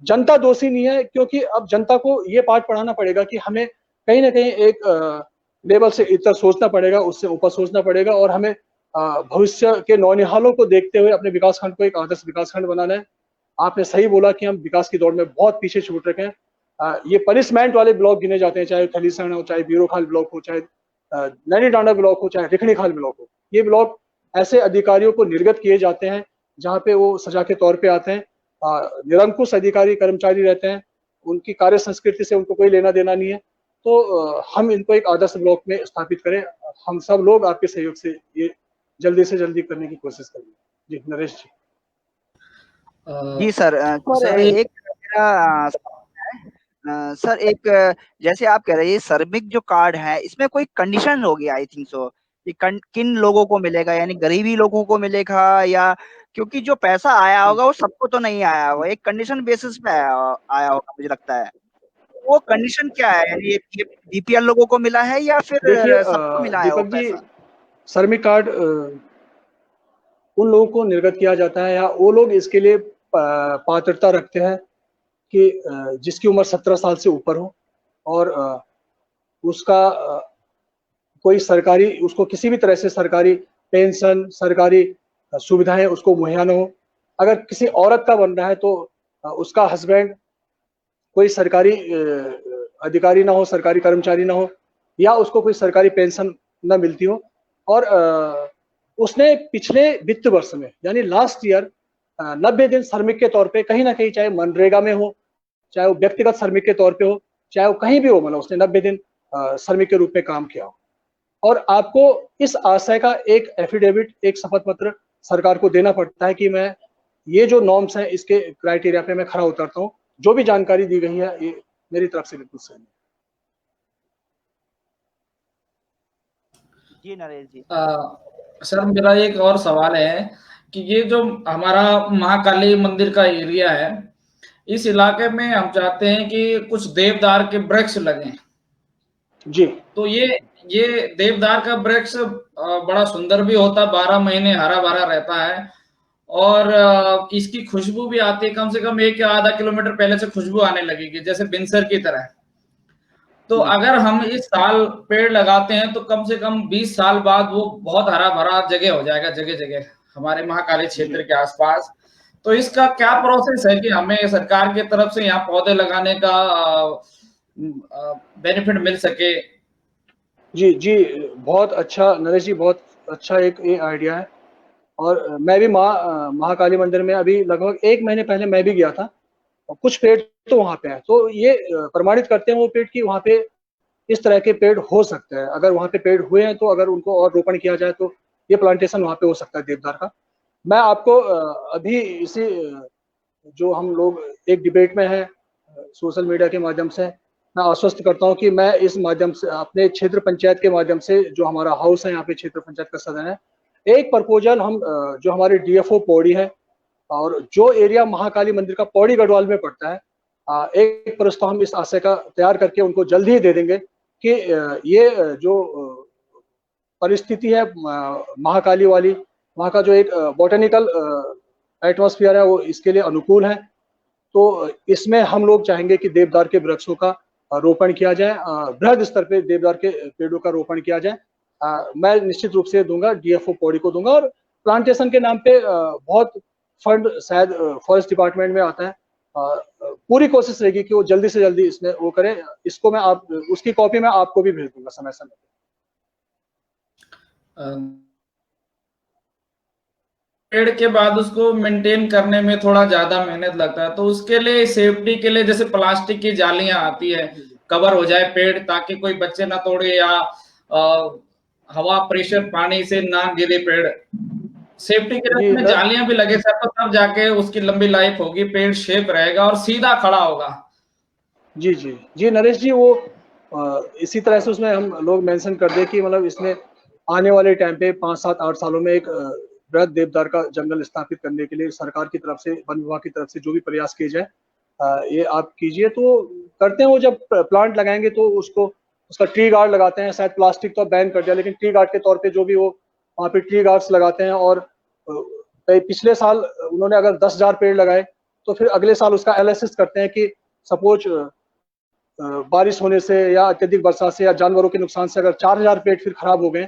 जनता दोषी नहीं है, क्योंकि अब जनता को ये पाठ पढ़ाना पड़ेगा कि हमें कहीं ना कहीं एक लेवल से इतर सोचना पड़ेगा, उससे ऊपर सोचना पड़ेगा, और हमें भविष्य के नौनिहालों को देखते हुए अपने विकास खंड को एक आदर्श विकास खंड बनाना है। आपने सही बोला कि हम विकास की दौड़ में बहुत पीछे छूट रखे हैं। ये पनिशमेंट वाले ब्लॉक गिने जाते हैं, चाहे थलीसण हो, चाहे बीरोखाल ब्लॉक हो, चाहे नैनी डांडा ब्लॉक हो, चाहे रिखणी खाल ब्लॉक हो। ये ब्लॉक ऐसे अधिकारियों को निर्गत किए जाते हैं जहाँ पे वो सजा के तौर पे आते हैं। निरंकुश अधिकारी कर्मचारी रहते हैं, उनकी कार्य संस्कृति से उनको कोई लेना देना नहीं है। तो हम इनको एक आदर्श ब्लॉक में स्थापित करें। हम सब लोग आपके सहयोग से ये जल्दी से जल्दी करने की कोशिश करेंगे। जी नरेश जी। जी सर, सर एक मेरा सर, एक जैसे आप कह रहे हैं श्रमिक जो कार्ड है, इसमें कोई कंडीशन होगी आई थिंक सो, कि किन लोगों को मिलेगा, यानी गरीबी लोगों को मिलेगा, या क्योंकि जो पैसा आया होगा वो सबको तो नहीं आया होगा, एक कंडीशन बेसिस पे आया होगा मुझे लगता है। वो कंडीशन क्या है, यानी ये बीपीएल लोगों को मिला है या फिर सबको मिला है वो पैसा? श्रमिक कार्ड उन लोगों को निर्गत किया जाता है या वो लोग इसके लिए पात्रता रखते हैं कि जिसकी उम्र 17 साल से ऊपर हो और उसका कोई सरकारी, उसको किसी भी तरह से सरकारी पेंशन, सरकारी सुविधाएं उसको मुहैया न हो। अगर किसी औरत का बन रहा है तो उसका हस्बैंड कोई सरकारी अधिकारी ना हो, सरकारी कर्मचारी ना हो, या उसको कोई सरकारी पेंशन न मिलती हो, और उसने पिछले वित्त वर्ष में यानी लास्ट ईयर 90 दिन श्रमिक के तौर पे कहीं ना कहीं, चाहे मनरेगा में हो, चाहे वो व्यक्तिगत श्रमिक के तौर पे हो, चाहे वो कहीं भी हो, मतलब उसने 90 दिन श्रमिक के रूप में काम किया हो। और आपको इस आशय का एक एफिडेविट, एक शपथ पत्र सरकार को देना पड़ता है कि मैं ये जो नॉर्म्स हैं इसके क्राइटेरिया पे मैं खरा उतरता हूँ। जो भी जानकारी दी गई है ये मेरी तरफ से बिल्कुल सही है। जी नरेश जी। सर मेरा एक और सवाल है कि ये जो हमारा महाकाली मंदिर का एरिया है, इस इलाके में हम चाहते हैं कि कुछ देवदार के वृक्ष लगे, जी तो ये देवदार का वृक्ष बड़ा सुंदर भी होता है, 12 महीने हरा भरा रहता है, और इसकी खुशबू भी आती है। कम से कम 1 या आधा किलोमीटर पहले से खुशबू आने लगेगी, जैसे बिनसर की तरह। तो जी अगर हम इस साल पेड़ लगाते हैं तो कम से कम 20 साल बाद वो बहुत हरा भरा जगह हो जाएगा, जगह जगह हमारे महाकाली क्षेत्र के आसपास। तो इसका क्या प्रोसेस है कि हमें सरकार की तरफ से यहाँ पौधे लगाने का बेनिफिट मिल सके? जी जी, बहुत अच्छा नरेश जी, बहुत अच्छा एक ये आइडिया है। और मैं भी महाकाली मंदिर में अभी लगभग 1 महीने पहले मैं भी गया था, और कुछ पेड़ तो वहाँ पे हैं। तो ये प्रमाणित करते हैं वो पेड़ कि वहाँ पे इस तरह के पेड़ हो सकते हैं। अगर वहाँ पे पेड़ हुए हैं तो अगर उनको और रोपण किया जाए तो ये प्लांटेशन वहाँ पे हो सकता है देवदार का। मैं आपको अभी इसी जो हम लोग एक डिबेट में है सोशल मीडिया के माध्यम से, मैं आश्वस्त करता हूँ कि मैं इस माध्यम से अपने क्षेत्र पंचायत के माध्यम से, जो हमारा हाउस है यहाँ पे क्षेत्र पंचायत का सदन है, एक प्रपोजल हम जो हमारे डीएफओ पौड़ी है और जो एरिया महाकाली मंदिर का पौड़ी गढ़वाल में पड़ता है, एक प्रस्ताव हम इस आशय का तैयार करके उनको जल्द ही दे देंगे कि ये जो परिस्थिति है महाकाली वाली, वहाँ का जो एक बॉटेनिकल एटमॉस्फेयर है वो इसके लिए अनुकूल है। तो इसमें हम लोग चाहेंगे कि देवदार के वृक्षों का रोपण किया जाए, बृहद स्तर पे देवदार के पेड़ों का रोपण किया जाए। मैं निश्चित रूप से दूंगा, डीएफओ पौड़ी को दूंगा, और प्लांटेशन के नाम पे बहुत फंड शायद फॉरेस्ट डिपार्टमेंट में आता है। पूरी कोशिश रहेगी कि वो जल्दी से जल्दी इसमें वो करे। इसको मैं उसकी कॉपी मैं आपको भी भेज दूंगा समय समय पे। पेड़ के बाद उसको मेंटेन करने में थोड़ा ज्यादा मेहनत लगता है, तो उसके लिए सेफ्टी के लिए जैसे प्लास्टिक की जालियां आती है, कवर हो जाए पेड़, ताकि कोई बच्चे ना तोड़े या हवा प्रेशर पानी से ना गिरे पेड़। सेफ्टी के लिए उसमें जालियां भी लगे सर, तो तब जाके उसकी लंबी लाइफ होगी, पेड़ शेप रहेगा और सीधा खड़ा होगा। जी जी जी नरेश जी, वो इसी तरह से उसमें हम लोग मेंशन कर दे कि मतलब इसमें आने वाले टाइम पे 5, 7, 8 सालों में एक बृहद देवदार का जंगल स्थापित करने के लिए सरकार की तरफ से, वन विभाग की तरफ से जो भी प्रयास किए जाए, ये आप कीजिए। तो करते हैं, वो जब प्लांट लगाएंगे तो उसका ट्री गार्ड लगाते हैं। शायद प्लास्टिक तो बैन कर दिया, लेकिन ट्री गार्ड के तौर पे जो भी वो वहाँ पे ट्री गार्ड्स लगाते हैं। और पिछले साल उन्होंने अगर 10,000 पेड़ लगाए तो फिर अगले साल उसका एनालिसिस करते हैं कि सपोज बारिश होने से या अत्यधिक वर्षा से या जानवरों के नुकसान से अगर 4,000 पेड़ फिर खराब हो गए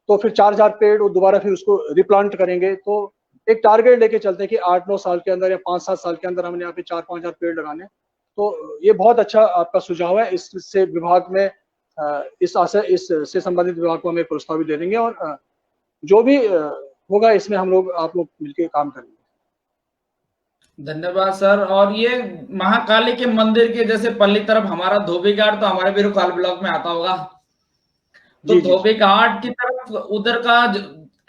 तो फिर 4,000 पेड़ वो दोबारा फिर उसको रिप्लांट करेंगे। तो एक टारगेट लेके चलते हैं कि 8-9 साल के अंदर या 5-7 साल के अंदर हमने यहाँ पे 4-5,000 पेड़ लगाने। तो ये बहुत अच्छा आपका सुझाव है। इससे विभाग में इससे संबंधित विभाग को हमें प्रस्ताव भी दे देंगे, और जो भी होगा इसमें हम लोग आप लोग मिलकर काम करेंगे। धन्यवाद सर। और ये महाकाली के मंदिर के जैसे पल्ली तरफ हमारा धोबी घाट तो हमारे बिरुखाल ब्लॉक में आता होगा, तो धोबी घाट की तरफ उधर का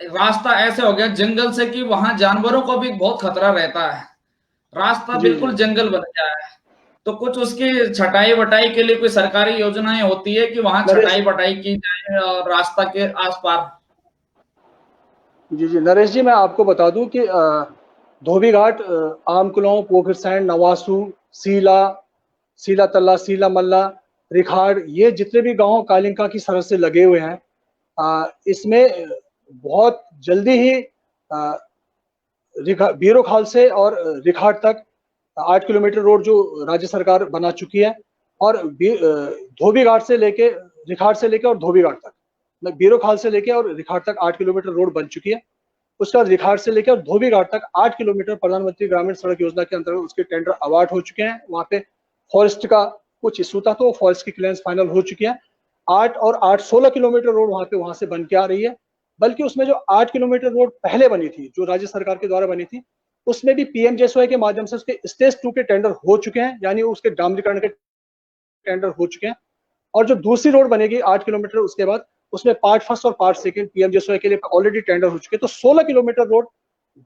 रास्ता ऐसे हो गया जंगल से कि वहां जानवरों को भी बहुत खतरा रहता है, रास्ता बिल्कुल जंगल बन गया है। तो कुछ उसकी छटाई बटाई के लिए कोई सरकारी योजनाएं होती है कि वहां छटाई बटाई की जाए और रास्ता के आस पार? जी जी नरेश जी, मैं आपको बता दूं कि धोबी घाट, आमकुलां, पोखरसैन, नवासू, सीला तल्ला, सीला मल्ला, रिखाड़, ये जितने भी गांव कालिंका की सरहद से लगे हुए हैं, इसमें बहुत जल्दी ही बीरोखाल से और रिखाड़ तक 8 किलोमीटर रोड जो राज्य सरकार बना चुकी है। और धोबी घाट से लेके, रिखाड़ से लेके और धोबी घाट तक, बीरोखाल से लेके और रिखाड़ तक 8 किलोमीटर रोड बन चुकी है। उसके बाद रिखाड़ से लेकर और धोबी घाट तक 8 किलोमीटर प्रधानमंत्री ग्रामीण सड़क योजना के अंतर्गत उसके टेंडर अवार्ड हो चुके हैं। वहां पे फॉरेस्ट का कुछ इशू था तो फॉरेस्ट की क्लियरेंस फाइनल हो चुकी है। 8 और 8 16 किलोमीटर रोड वहां से बन के आ रही है। बल्कि उसमें जो 8 किलोमीटर रोड पहले बनी थी, जो राज्य सरकार के द्वारा बनी थी, उसमें भी पीएमजीएसवाई के माध्यम से उसके स्टेज 2 के टेंडर हो चुके हैं, यानी उसके डामरीकरण के टेंडर हो चुके हैं। और जो दूसरी रोड बनेगी 8 किलोमीटर उसके बाद, उसमें पार्ट फर्स्ट और पार्ट सेकंड पीएमजीएसवाई के लिए ऑलरेडी टेंडर हो चुके हैं। तो 16 किलोमीटर रोड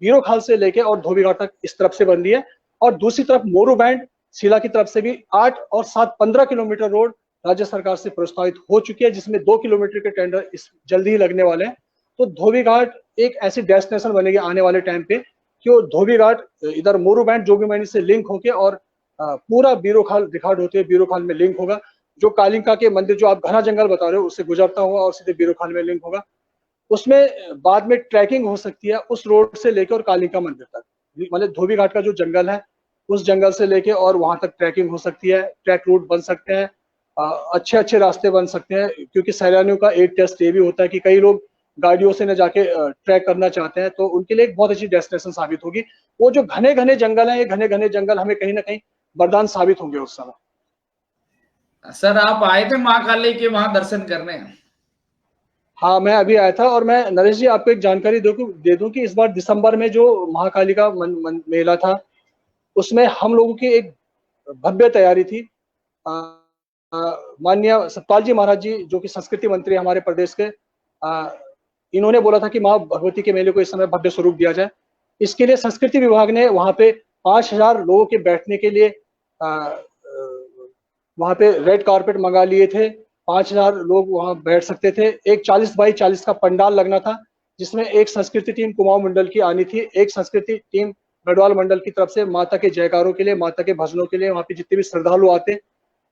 बीरोखाल से लेके और धोबीघाट तक इस तरफ से बन रही है। और दूसरी तरफ मोरू बैंड सीला की तरफ से भी 8 और 7 15 किलोमीटर रोड राज्य सरकार से प्रस्तावित हो चुकी है, जिसमें 2 किलोमीटर के टेंडर इस जल्दी ही लगने वाले हैं। तो धोबीघाट एक ऐसी डेस्टिनेशन बनेगी आने वाले टाइम पे कि वो धोबीघाट इधर मोरू बैंड जोगीमैनी से लिंक होके और पूरा बीरोखाल रिखाड़ होते हुए बीरोखाल में लिंक होगा। जो कालिका के मंदिर जो आप घना जंगल बता रहे हो उससे गुजरता हुआ और सीधे बीरोखाल में लिंक होगा। उसमें बाद में ट्रैकिंग हो सकती है उस रोड से लेकर और कालिका मंदिर तक, मतलब धोबी घाट का जो जंगल है उस जंगल से लेके और वहां तक ट्रैकिंग हो सकती है, ट्रैक रूट बन सकते हैं, अच्छे अच्छे रास्ते बन सकते हैं। क्योंकि सैलानियों का एक टेस्ट ये भी होता है कि कई लोग गाड़ियों से न जाके ट्रैक करना चाहते हैं, तो उनके लिए एक बहुत अच्छी डेस्टिनेशन साबित होगी। वो जो घने घने जंगल है, ये घने घने जंगल हमें कहीं ना कहीं वरदान साबित होंगे उस समय। सर आप आए थे महाकाली के वहां दर्शन करने? हाँ, मैं अभी आया था। और मैं नरेश जी आपको एक जानकारी दे दूं कि इस बार दिसंबर में जो महाकाली का मेला था उसमें हम लोगों की एक भव्य तैयारी थी। माननीय सतपाल जी महाराज जी जो कि संस्कृति मंत्री हमारे प्रदेश के, इन्होंने बोला था कि माँ भगवती के मेले को इस समय भव्य स्वरूप दिया जाए। इसके लिए संस्कृति विभाग ने वहां पे 5000 लोगों के बैठने के लिए वहां पे रेड कारपेट मंगा लिए थे। 5000 लोग वहां बैठ सकते थे। एक 40 बाई 40 का पंडाल लगना था जिसमें एक संस्कृति टीम कुमाऊं मंडल की आनी थी, एक संस्कृति टीम गढ़वाल मंडल की तरफ से माता के जयकारों के लिए, माता के भजनों के लिए, वहां पे जितने भी श्रद्धालु आते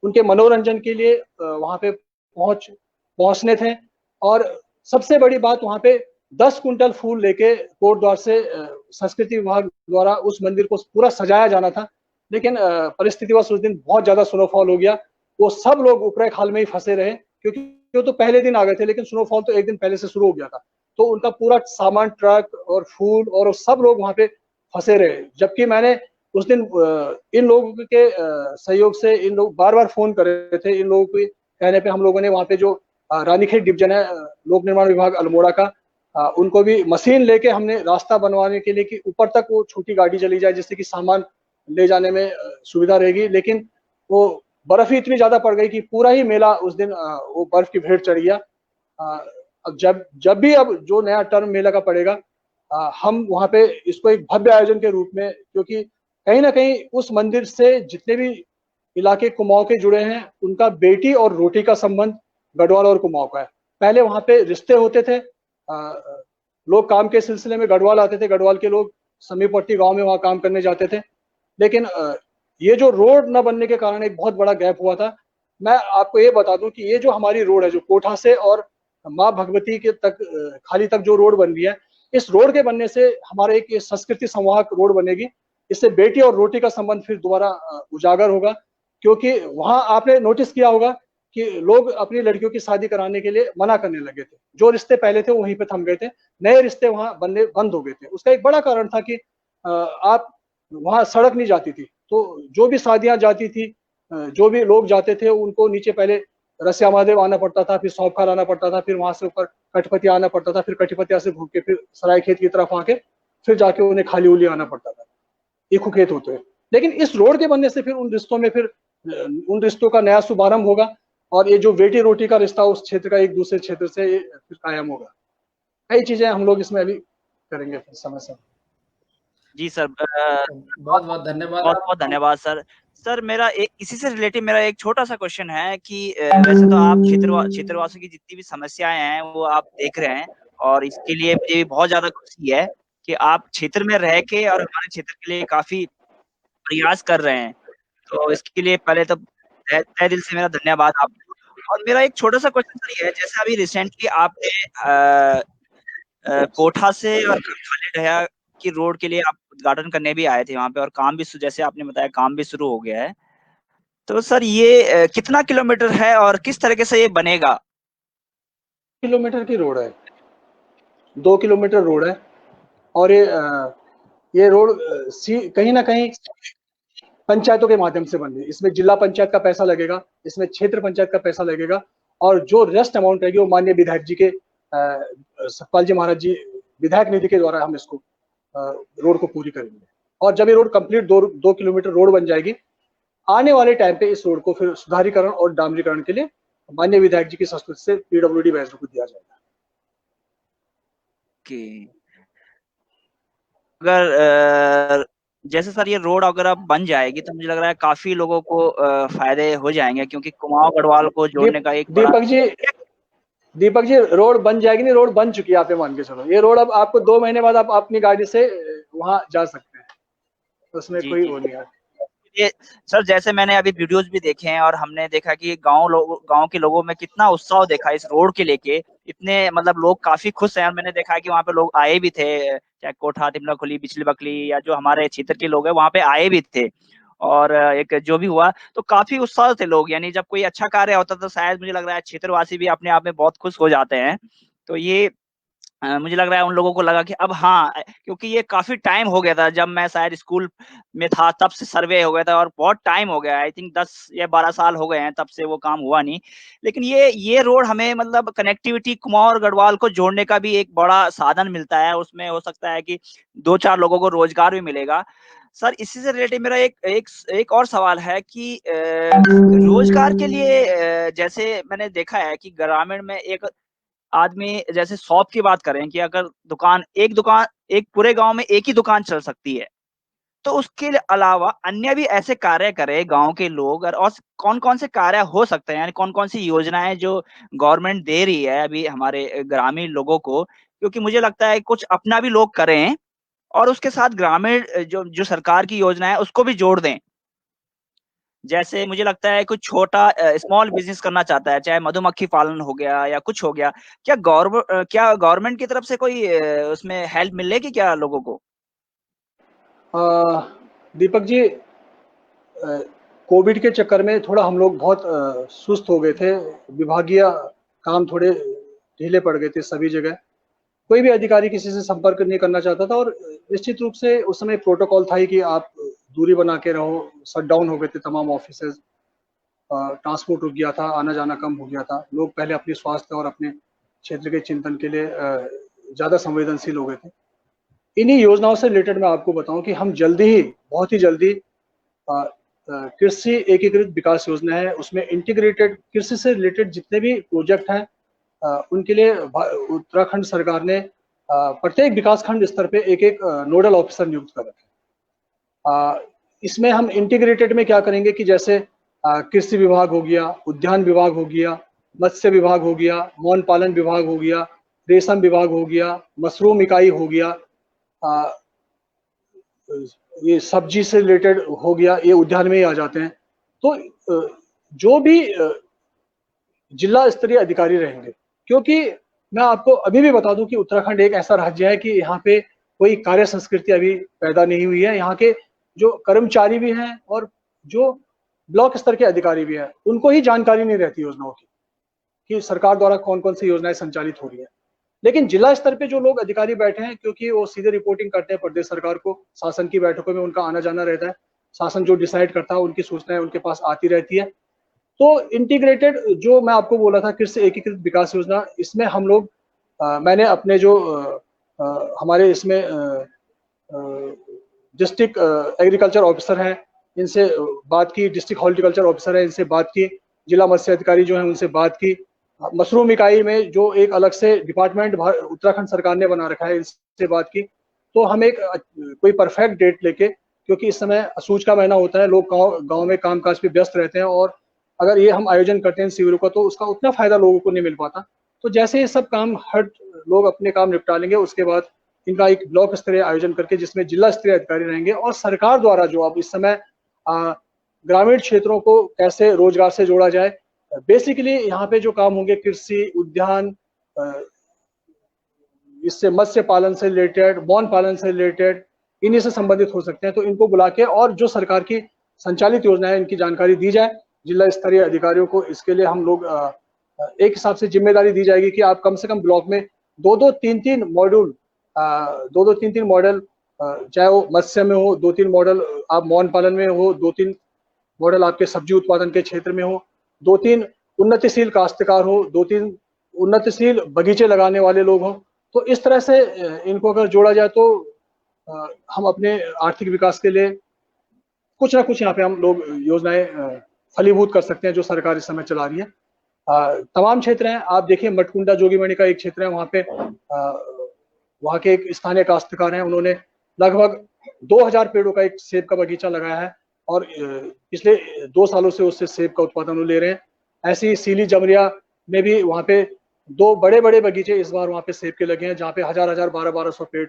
उनके मनोरंजन के लिए वहां पे पहुंचने थे। और सबसे बड़ी बात, वहां पे 10 कुंटल फूल लेके कोट द्वार से संस्कृति विभाग द्वारा उस मंदिर को पूरा सजाया जाना था। लेकिन परिस्थितिवश उस दिन बहुत ज्यादा स्नोफॉल हो गया। वो सब लोग ऊपरे खाल में ही फंसे रहे क्योंकि वो तो पहले दिन आ गए थे, लेकिन स्नोफॉल तो एक दिन पहले से शुरू हो गया था। तो उनका पूरा सामान, ट्रक और फूल और सब लोग वहां पे फंसे रहे। जबकि मैंने उस दिन इन लोगों के सहयोग से, इन लोग बार बार फोन कर रहे थे, इन लोगों के कहने पे हम लोगों ने वहां पे जो रानीखेत डिवीजन है लोक निर्माण विभाग अल्मोड़ा का, उनको भी मशीन लेके हमने रास्ता बनवाने के लिए कि ऊपर तक वो छोटी गाड़ी चली जाए जिससे कि सामान ले जाने में सुविधा रहेगी। लेकिन वो बर्फ ही इतनी ज्यादा पड़ गई कि पूरा ही मेला उस दिन वो बर्फ की भेंट चढ़ गया। अब जब भी अब जो नया टर्म मेला का पड़ेगा, हम वहां पे इसको एक भव्य आयोजन के रूप में, क्योंकि कहीं ना कहीं उस मंदिर से जितने भी इलाके कुमाऊं के जुड़े हैं उनका बेटी और रोटी का संबंध गढ़वाल और कुमाऊं का है। पहले वहां पे रिश्ते होते थे, लोग काम के सिलसिले में गढ़वाल आते थे, गढ़वाल के लोग समीपवर्ती गांव में वहां काम करने जाते थे। लेकिन ये जो रोड न बनने के कारण एक बहुत बड़ा गैप हुआ था। मैं आपको ये बता दूं कि ये जो हमारी रोड है, जो कोठा से और माँ भगवती के तक खाली तक जो रोड बन रही है, इस रोड के बनने से हमारा एक संस्कृति संवाहक रोड बनेगी। इससे बेटी और रोटी का संबंध फिर दोबारा उजागर होगा। क्योंकि वहां आपने नोटिस किया होगा कि लोग अपनी लड़कियों की शादी कराने के लिए मना करने लगे थे। जो रिश्ते पहले थे वहीं पे थम गए थे, नए रिश्ते वहां बनने बंद हो गए थे। उसका एक बड़ा कारण था कि आप वहां सड़क नहीं जाती थी, तो जो भी शादियां जाती थी, जो भी लोग जाते थे, उनको नीचे पहले रसिया महादेव आना पड़ता था, फिर सौंफखाल आना पड़ता था, फिर वहां से ऊपर कटपतिया आना पड़ता था, फिर कटपतिया से घूम के फिर सरायखेत की तरफ आके फिर जाके उन्हें खाली उली आना पड़ता था, इखू खेत होते हैं। लेकिन इस रोड के बनने से फिर उन रिश्तों का नया शुभारंभ होगा और ये जो बेटी रोटी का रिश्ता उस क्षेत्र का एक दूसरे क्षेत्र से फिर कायम होगा। कई चीजें हम लोग इसमें अभी करेंगे फिर समय से। जी सर, बहुत बहुत धन्यवाद। बहुत बहुत धन्यवाद सर। सर मेरा एक इसी से रिलेटेड मेरा एक छोटा सा क्वेश्चन है कि वैसे तो आप क्षेत्रवासियों की जितनी भी समस्याएं हैं वो आप देख रहे हैं, और इसके लिए मुझे भी बहुत ज्यादा खुशी है कि आप क्षेत्र में रह के और हमारे क्षेत्र के लिए काफी प्रयास कर रहे हैं। तो इसके लिए पहले तो तहे दिल से मेरा धन्यवाद आपको। और मेरा एक छोटा सा क्वेश्चन सर ये है, जैसे अभी रिसेंटली आपने कोठा से और खाली डहया की रोड के लिए आप उद्घाटन करने भी आए थे वहां पे, और काम भी जैसे आपने बताया काम भी शुरू हो गया है। तो सर ये कितना किलोमीटर है और किस तरीके से ये बनेगा? किलोमीटर की रोड है, 2 किलोमीटर रोड है। और ये रोड कहीं ना कहीं पंचायतों के माध्यम से बन रही है। इसमें जिला पंचायत का पैसा लगेगा, इसमें क्षेत्र पंचायत का पैसा लगेगा, और जो रेस्ट अमाउंट रहेगी वो माननीय विधायक जी के सतपाल जी महाराज जी विधायक निधि के द्वारा हम इसको रोड को पूरी करेंगे। और जब ये रोड कंप्लीट 2 किलोमीटर रोड बन जाएगी, आने वाले टाइम पे इस रोड को फिर सुधारीकरण और डामरीकरण के लिए माननीय विधायक जी की संस्तुति से पीडब्ल्यूडी वैज्ञ को दिया जाएगा। अगर जैसे सर ये रोड अगर अब बन जाएगी तो मुझे लग रहा है काफी लोगों को फायदे हो जाएंगे, क्योंकि कुमाऊं गढ़वाल को जोड़ने का एक दीपक जी रोड बन जाएगी नहीं, रोड बन चुकी है। आप ये मान के चलो, ये रोड अब आपको 2 महीने बाद आप अपनी गाड़ी से वहां जा सकते हैं, उसमें कोई वो नहीं है। ये सर जैसे मैंने अभी वीडियोस भी देखे हैं और हमने देखा कि गांव के लोगों में कितना उत्साह देखा इस रोड के लेके, इतने मतलब लोग काफी खुश हैं। और मैंने देखा है कि वहाँ पे लोग आए भी थे, चाहे कोठा तिमला खुली बिचली बकली या जो हमारे क्षेत्र के लोग हैं वहाँ पे आए भी थे। और एक जो भी हुआ तो काफी उत्साह थे लोग, यानी जब कोई अच्छा कार्य होता तो शायद मुझे लग रहा है क्षेत्रवासी भी अपने आप में बहुत खुश हो जाते हैं। तो ये मुझे लग रहा है उन लोगों को लगा कि अब हाँ, क्योंकि ये काफी टाइम हो गया था जब मैं शायद स्कूल में था तब से सर्वे हो गया था, और बहुत टाइम हो गया, आई थिंक 10 या 12 साल हो गए हैं तब से वो काम हुआ नहीं। लेकिन ये रोड हमें मतलब कनेक्टिविटी कुमाऊं और गढ़वाल को जोड़ने का भी एक बड़ा साधन मिलता है, उसमें हो सकता है कि 2-4 लोगों को रोजगार भी मिलेगा। सर इसी से रिलेटेड मेरा एक और सवाल है कि रोजगार के लिए जैसे मैंने देखा है कि ग्रामीण में एक आदमी जैसे शॉप की बात करें कि अगर दुकान एक पूरे गांव में एक ही दुकान चल सकती है, तो उसके अलावा अन्य भी ऐसे कार्य करें गांव के लोग, और कौन कौन से कार्य हो सकते हैं, यानी कौन कौन सी योजनाएं जो गवर्नमेंट दे रही है अभी हमारे ग्रामीण लोगों को, क्योंकि मुझे लगता है कुछ अपना भी लोग करें और उसके साथ ग्रामीण जो जो सरकार की योजना है उसको भी जोड़ दें। जैसे मुझे लगता है कुछ छोटा स्मॉल बिजनेस करना चाहता है, चाहे मधुमक्खी पालन हो गया या कुछ हो गया, क्या गवर्नमेंट की तरफ से कोई उसमें हेल्प मिलेगी क्या लोगों को? दीपक जी, कोविड के चक्कर में थोड़ा हम लोग बहुत सुस्त हो गए थे। विभागीय काम थोड़े ढीले पड़ गए थे सभी जगह। कोई भी अधिकारी किसी से संपर्क नहीं करना चाहता था, और निश्चित रूप से उस समय प्रोटोकॉल था ही कि आप दूरी बना के रहो। शट डाउन हो गए थे तमाम ऑफिसेज, ट्रांसपोर्ट रुक गया था, आना जाना कम हो गया था। लोग पहले अपने स्वास्थ्य और अपने क्षेत्र के चिंतन के लिए ज़्यादा संवेदनशील हो गए थे। इन्हीं योजनाओं से रिलेटेड मैं आपको बताऊं कि हम जल्दी ही, बहुत ही जल्दी, कृषि एकीकृत विकास योजना है, उसमें इंटीग्रेटेड कृषि से रिलेटेड जितने भी प्रोजेक्ट हैं उनके लिए उत्तराखंड सरकार ने प्रत्येक विकास खंड स्तर पे एक एक नोडल ऑफिसर नियुक्त कर रखे। इसमें हम इंटीग्रेटेड में क्या करेंगे कि जैसे कृषि विभाग हो गया, उद्यान विभाग हो गया, मत्स्य विभाग हो गया, मौन पालन विभाग हो गया, रेशम विभाग हो गया, मशरूम इकाई हो गया, ये सब्जी से रिलेटेड हो गया, ये उद्यान में ही आ जाते हैं। तो जो भी जिला स्तरीय अधिकारी रहेंगे, क्योंकि मैं आपको अभी भी बता दूं कि उत्तराखंड एक ऐसा राज्य है कि यहाँ पे कोई कार्य संस्कृति अभी पैदा नहीं हुई है। यहाँ के जो कर्मचारी भी हैं और जो ब्लॉक स्तर के अधिकारी भी हैं, उनको ही जानकारी नहीं रहती योजनाओं की कि सरकार द्वारा कौन कौन सी योजनाएं संचालित हो रही है। लेकिन जिला स्तर पे जो लोग अधिकारी बैठे हैं, क्योंकि वो सीधे रिपोर्टिंग करते हैं प्रदेश सरकार को, शासन की बैठकों में उनका आना जाना रहता है, शासन जो डिसाइड करता है उनकी सूचनाएं उनके पास आती रहती है। तो इंटीग्रेटेड जो मैं आपको बोला था कृषि एकीकृत विकास योजना, इसमें हम लोग मैंने अपने जो हमारे इसमें डिस्ट्रिक्ट एग्रीकल्चर ऑफिसर हैं इनसे बात की, डिस्ट्रिक्ट हॉर्टिकल्चर ऑफिसर है इनसे बात की, जिला मत्स्य अधिकारी जो है उनसे बात की। मशरूम इकाई में जो एक अलग से डिपार्टमेंट उत्तराखंड सरकार ने बना रखा है, इससे बात की। तो हम एक कोई परफेक्ट डेट लेके, क्योंकि इस समय सूच का महीना होता है, लोग गाँव में कामकाज पे व्यस्त रहते हैं, और अगर ये हम आयोजन करते हैं शिविरों का तो उसका उतना फायदा लोगों को नहीं मिल पाता। तो जैसे ये सब काम हर लोग अपने काम निपटा लेंगे, उसके बाद इनका एक ब्लॉक स्तरीय आयोजन करके जिसमें जिला स्तरीय अधिकारी रहेंगे, और सरकार द्वारा जो अब इस समय ग्रामीण क्षेत्रों को कैसे रोजगार से जोड़ा जाए, बेसिकली यहाँ पे जो काम होंगे कृषि, उद्यान, इससे मत्स्य पालन से रिलेटेड, मौन पालन से रिलेटेड, इन्हीं से संबंधित हो सकते हैं। तो इनको बुला के और जो सरकार की संचालित योजना है इनकी जानकारी दी जाए जिला स्तरीय अधिकारियों को। इसके लिए हम लोग एक हिसाब से जिम्मेदारी दी जाएगी कि आप कम से कम ब्लॉक में 2-2, 3-3 मॉड्यूल, 2-2, 3-3 मॉडल, चाहे वो मत्स्य में हो, 2-3 मॉडल आप मौन पालन में हो, 2-3 मॉडल आपके सब्जी उत्पादन के क्षेत्र में हो, 2-3 उन्नतिशील काश्तकार हो, 2-3 उन्नतिशील बगीचे लगाने वाले लोग हों। तो इस तरह से इनको अगर जोड़ा जाए तो हम अपने आर्थिक विकास के लिए कुछ ना कुछ यहाँ पे हम लोग योजनाएं फलीभूत कर सकते हैं जो सरकार इस समय चला रही है। तमाम क्षेत्र हैं, आप देखिए मटकुंडा जोगीमणि का एक क्षेत्र है, वहाँ पे वहाँ के एक स्थानीय काश्तकार हैं, उन्होंने लगभग 2000 पेड़ों का एक सेब का बगीचा लगाया है, और पिछले 2 सालों से उससे सेब का उत्पादन ले रहे हैं। ऐसे ही सीली जमरिया में भी वहाँ पे 2 बड़े-बड़े बगीचे इस बार वहाँ पे सेब के लगे हैं, जहाँ पे 1000-1000, 1200-1200 पेड़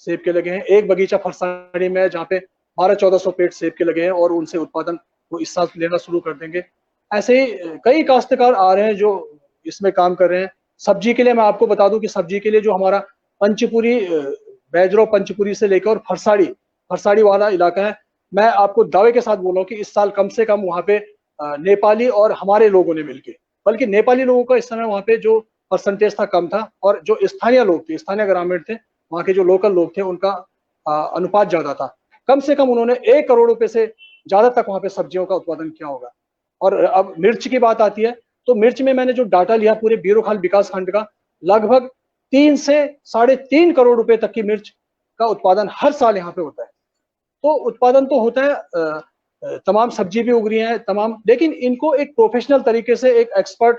सेब के लगे हैं। एक बगीचा फरसाणी में है जहाँ पे 1200-1400 पेड़ सेब के लगे हैं और उनसे उत्पादन वो इस साल लेना शुरू कर देंगे। ऐसे ही कई काश्तकार आ रहे हैं जो इसमें काम कर रहे हैं। सब्जी के लिए मैं आपको बता दूं कि सब्जी के लिए जो हमारा पंचपुरी, बैजरो पंचपुरी से लेकर और फरसाड़ी वाला इलाका है, मैं आपको दावे के साथ बोल रहा हूँ कि इस साल कम से कम वहाँ पे नेपाली और हमारे लोगों ने मिलके, बल्कि नेपाली लोगों का इस समय वहाँ पे जो परसेंटेज था कम था, और जो स्थानीय लोग थे, स्थानीय ग्रामीण थे, वहाँ के जो लोकल लोग थे, उनका अनुपात ज्यादा था। कम से कम उन्होंने 1 करोड़ रुपए से ज्यादा तक वहाँ पे सब्जियों का उत्पादन किया होगा। और अब मिर्च की बात आती है तो मिर्च में मैंने जो डाटा लिया पूरे बीरोखाल विकास खंड का, लगभग 3 से 3.5 करोड़ रुपए तक की मिर्च का उत्पादन हर साल यहाँ पे होता है। तो उत्पादन तो होता है, तमाम सब्जी भी उग रही है तमाम, लेकिन इनको एक प्रोफेशनल तरीके से, एक एक्सपर्ट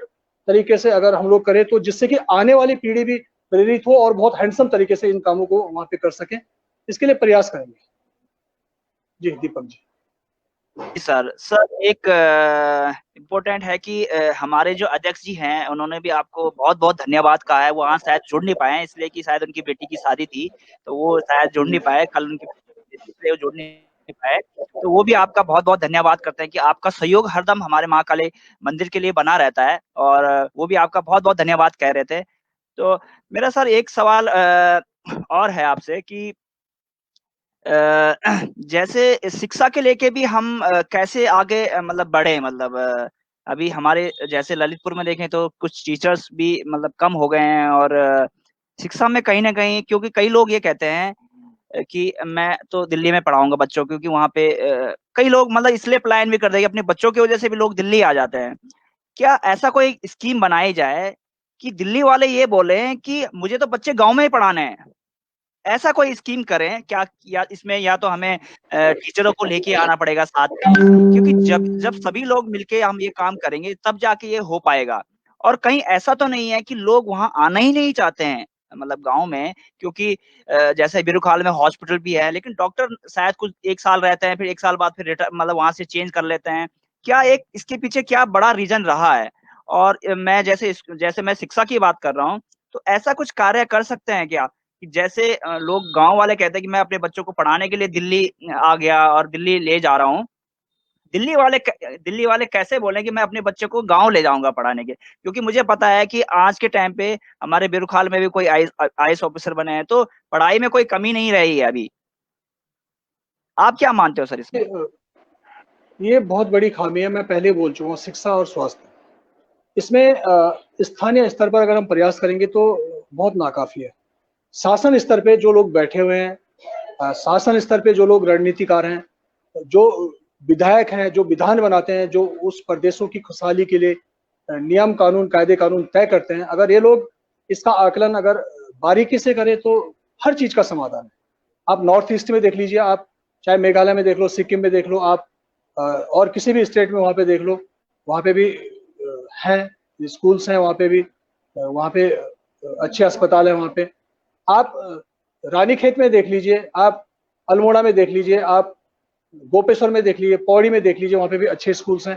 तरीके से अगर हम लोग करें तो जिससे कि आने वाली पीढ़ी भी प्रेरित हो और बहुत हैंडसम तरीके से इन कामों को वहां पे कर सके, इसके लिए प्रयास करेंगे। जी दीपक जी। सर एक इम्पोर्टेंट है कि हमारे जो अध्यक्ष जी हैं उन्होंने भी आपको बहुत बहुत धन्यवाद कहा है। वो वहाँ शायद जुड़ नहीं पाए इसलिए कि शायद उनकी बेटी की शादी थी तो वो शायद जुड़ नहीं पाए, कल उनकी इसलिए वो जुड़ नहीं पाए। तो वो भी आपका बहुत बहुत धन्यवाद करते हैं कि आपका सहयोग हरदम हमारे महाकाली मंदिर के लिए बना रहता है, और वो भी आपका बहुत बहुत धन्यवाद कह रहे थे। तो मेरा सर एक सवाल और है आपसे कि जैसे शिक्षा के लेके भी हम कैसे आगे मतलब बढ़े, मतलब अभी हमारे जैसे ललितपुर में देखें तो कुछ टीचर्स भी मतलब कम हो गए हैं, और शिक्षा में कहीं ना कहीं, क्योंकि कई लोग ये कहते हैं कि मैं तो दिल्ली में पढ़ाऊंगा बच्चों को, क्योंकि वहाँ पे कई लोग मतलब इसलिए पलायन भी कर देंगे, अपने बच्चों की वजह से भी लोग दिल्ली आ जाते हैं। क्या ऐसा कोई स्कीम बनाई जाए कि दिल्ली वाले ये बोले कि मुझे तो बच्चे गांव में ही पढ़ाने हैं, ऐसा कोई स्कीम करें क्या? या इसमें या तो हमें टीचरों को लेके आना पड़ेगा साथ में, क्योंकि जब जब सभी लोग मिलके हम ये काम करेंगे तब जाके ये हो पाएगा। और कहीं ऐसा तो नहीं है कि लोग वहां आना ही नहीं चाहते हैं मतलब गांव में, क्योंकि जैसे बिरुखाल में हॉस्पिटल भी है लेकिन डॉक्टर शायद कुछ 1 साल रहते हैं, फिर 1 साल बाद फिर मतलब वहां से चेंज कर लेते हैं। क्या एक इसके पीछे क्या बड़ा रीजन रहा है? और मैं जैसे मैं शिक्षा की बात कर रहा हूँ, तो ऐसा कुछ कार्य कर सकते हैं क्या कि जैसे लोग गांव वाले कहते हैं कि मैं अपने बच्चों को पढ़ाने के लिए दिल्ली आ गया और दिल्ली ले जा रहा हूँ, दिल्ली वाले कैसे बोले कि मैं अपने बच्चे को गांव ले जाऊंगा पढ़ाने के? क्योंकि मुझे पता है कि आज के टाइम पे हमारे बिरुखाल में भी कोई आईएएस ऑफिसर बने हैं, तो पढ़ाई में कोई कमी नहीं रही है अभी। आप क्या मानते हो सर इसमें? ये बहुत बड़ी खामी है, मैं पहले बोल चुका हूँ, शिक्षा और स्वास्थ्य। इसमें स्थानीय स्तर पर अगर हम प्रयास करेंगे तो बहुत नाकाफी है। शासन स्तर पे जो लोग बैठे हुए हैं, शासन स्तर पे जो लोग रणनीतिकार हैं, जो विधायक हैं, जो विधान बनाते हैं, जो उस प्रदेशों की खुशहाली के लिए नियम कानून, कायदे कानून तय करते हैं, अगर ये लोग इसका आकलन अगर बारीकी से करें तो हर चीज का समाधान है। आप नॉर्थ ईस्ट में देख लीजिए, आप चाहे मेघालय में देख लो, सिक्किम में देख लो, आप और किसी भी स्टेट में वहाँ पे देख लो, वहाँ पे भी हैं स्कूल्स हैं, वहाँ पे भी वहाँ पे अच्छे अस्पताल है वहाँ पे। आप रानीखेत में देख लीजिए, आप अल्मोड़ा में देख लीजिए, आप गोपेश्वर में देख लीजिए, पौड़ी में देख लीजिए, वहाँ पे भी अच्छे स्कूल्स हैं।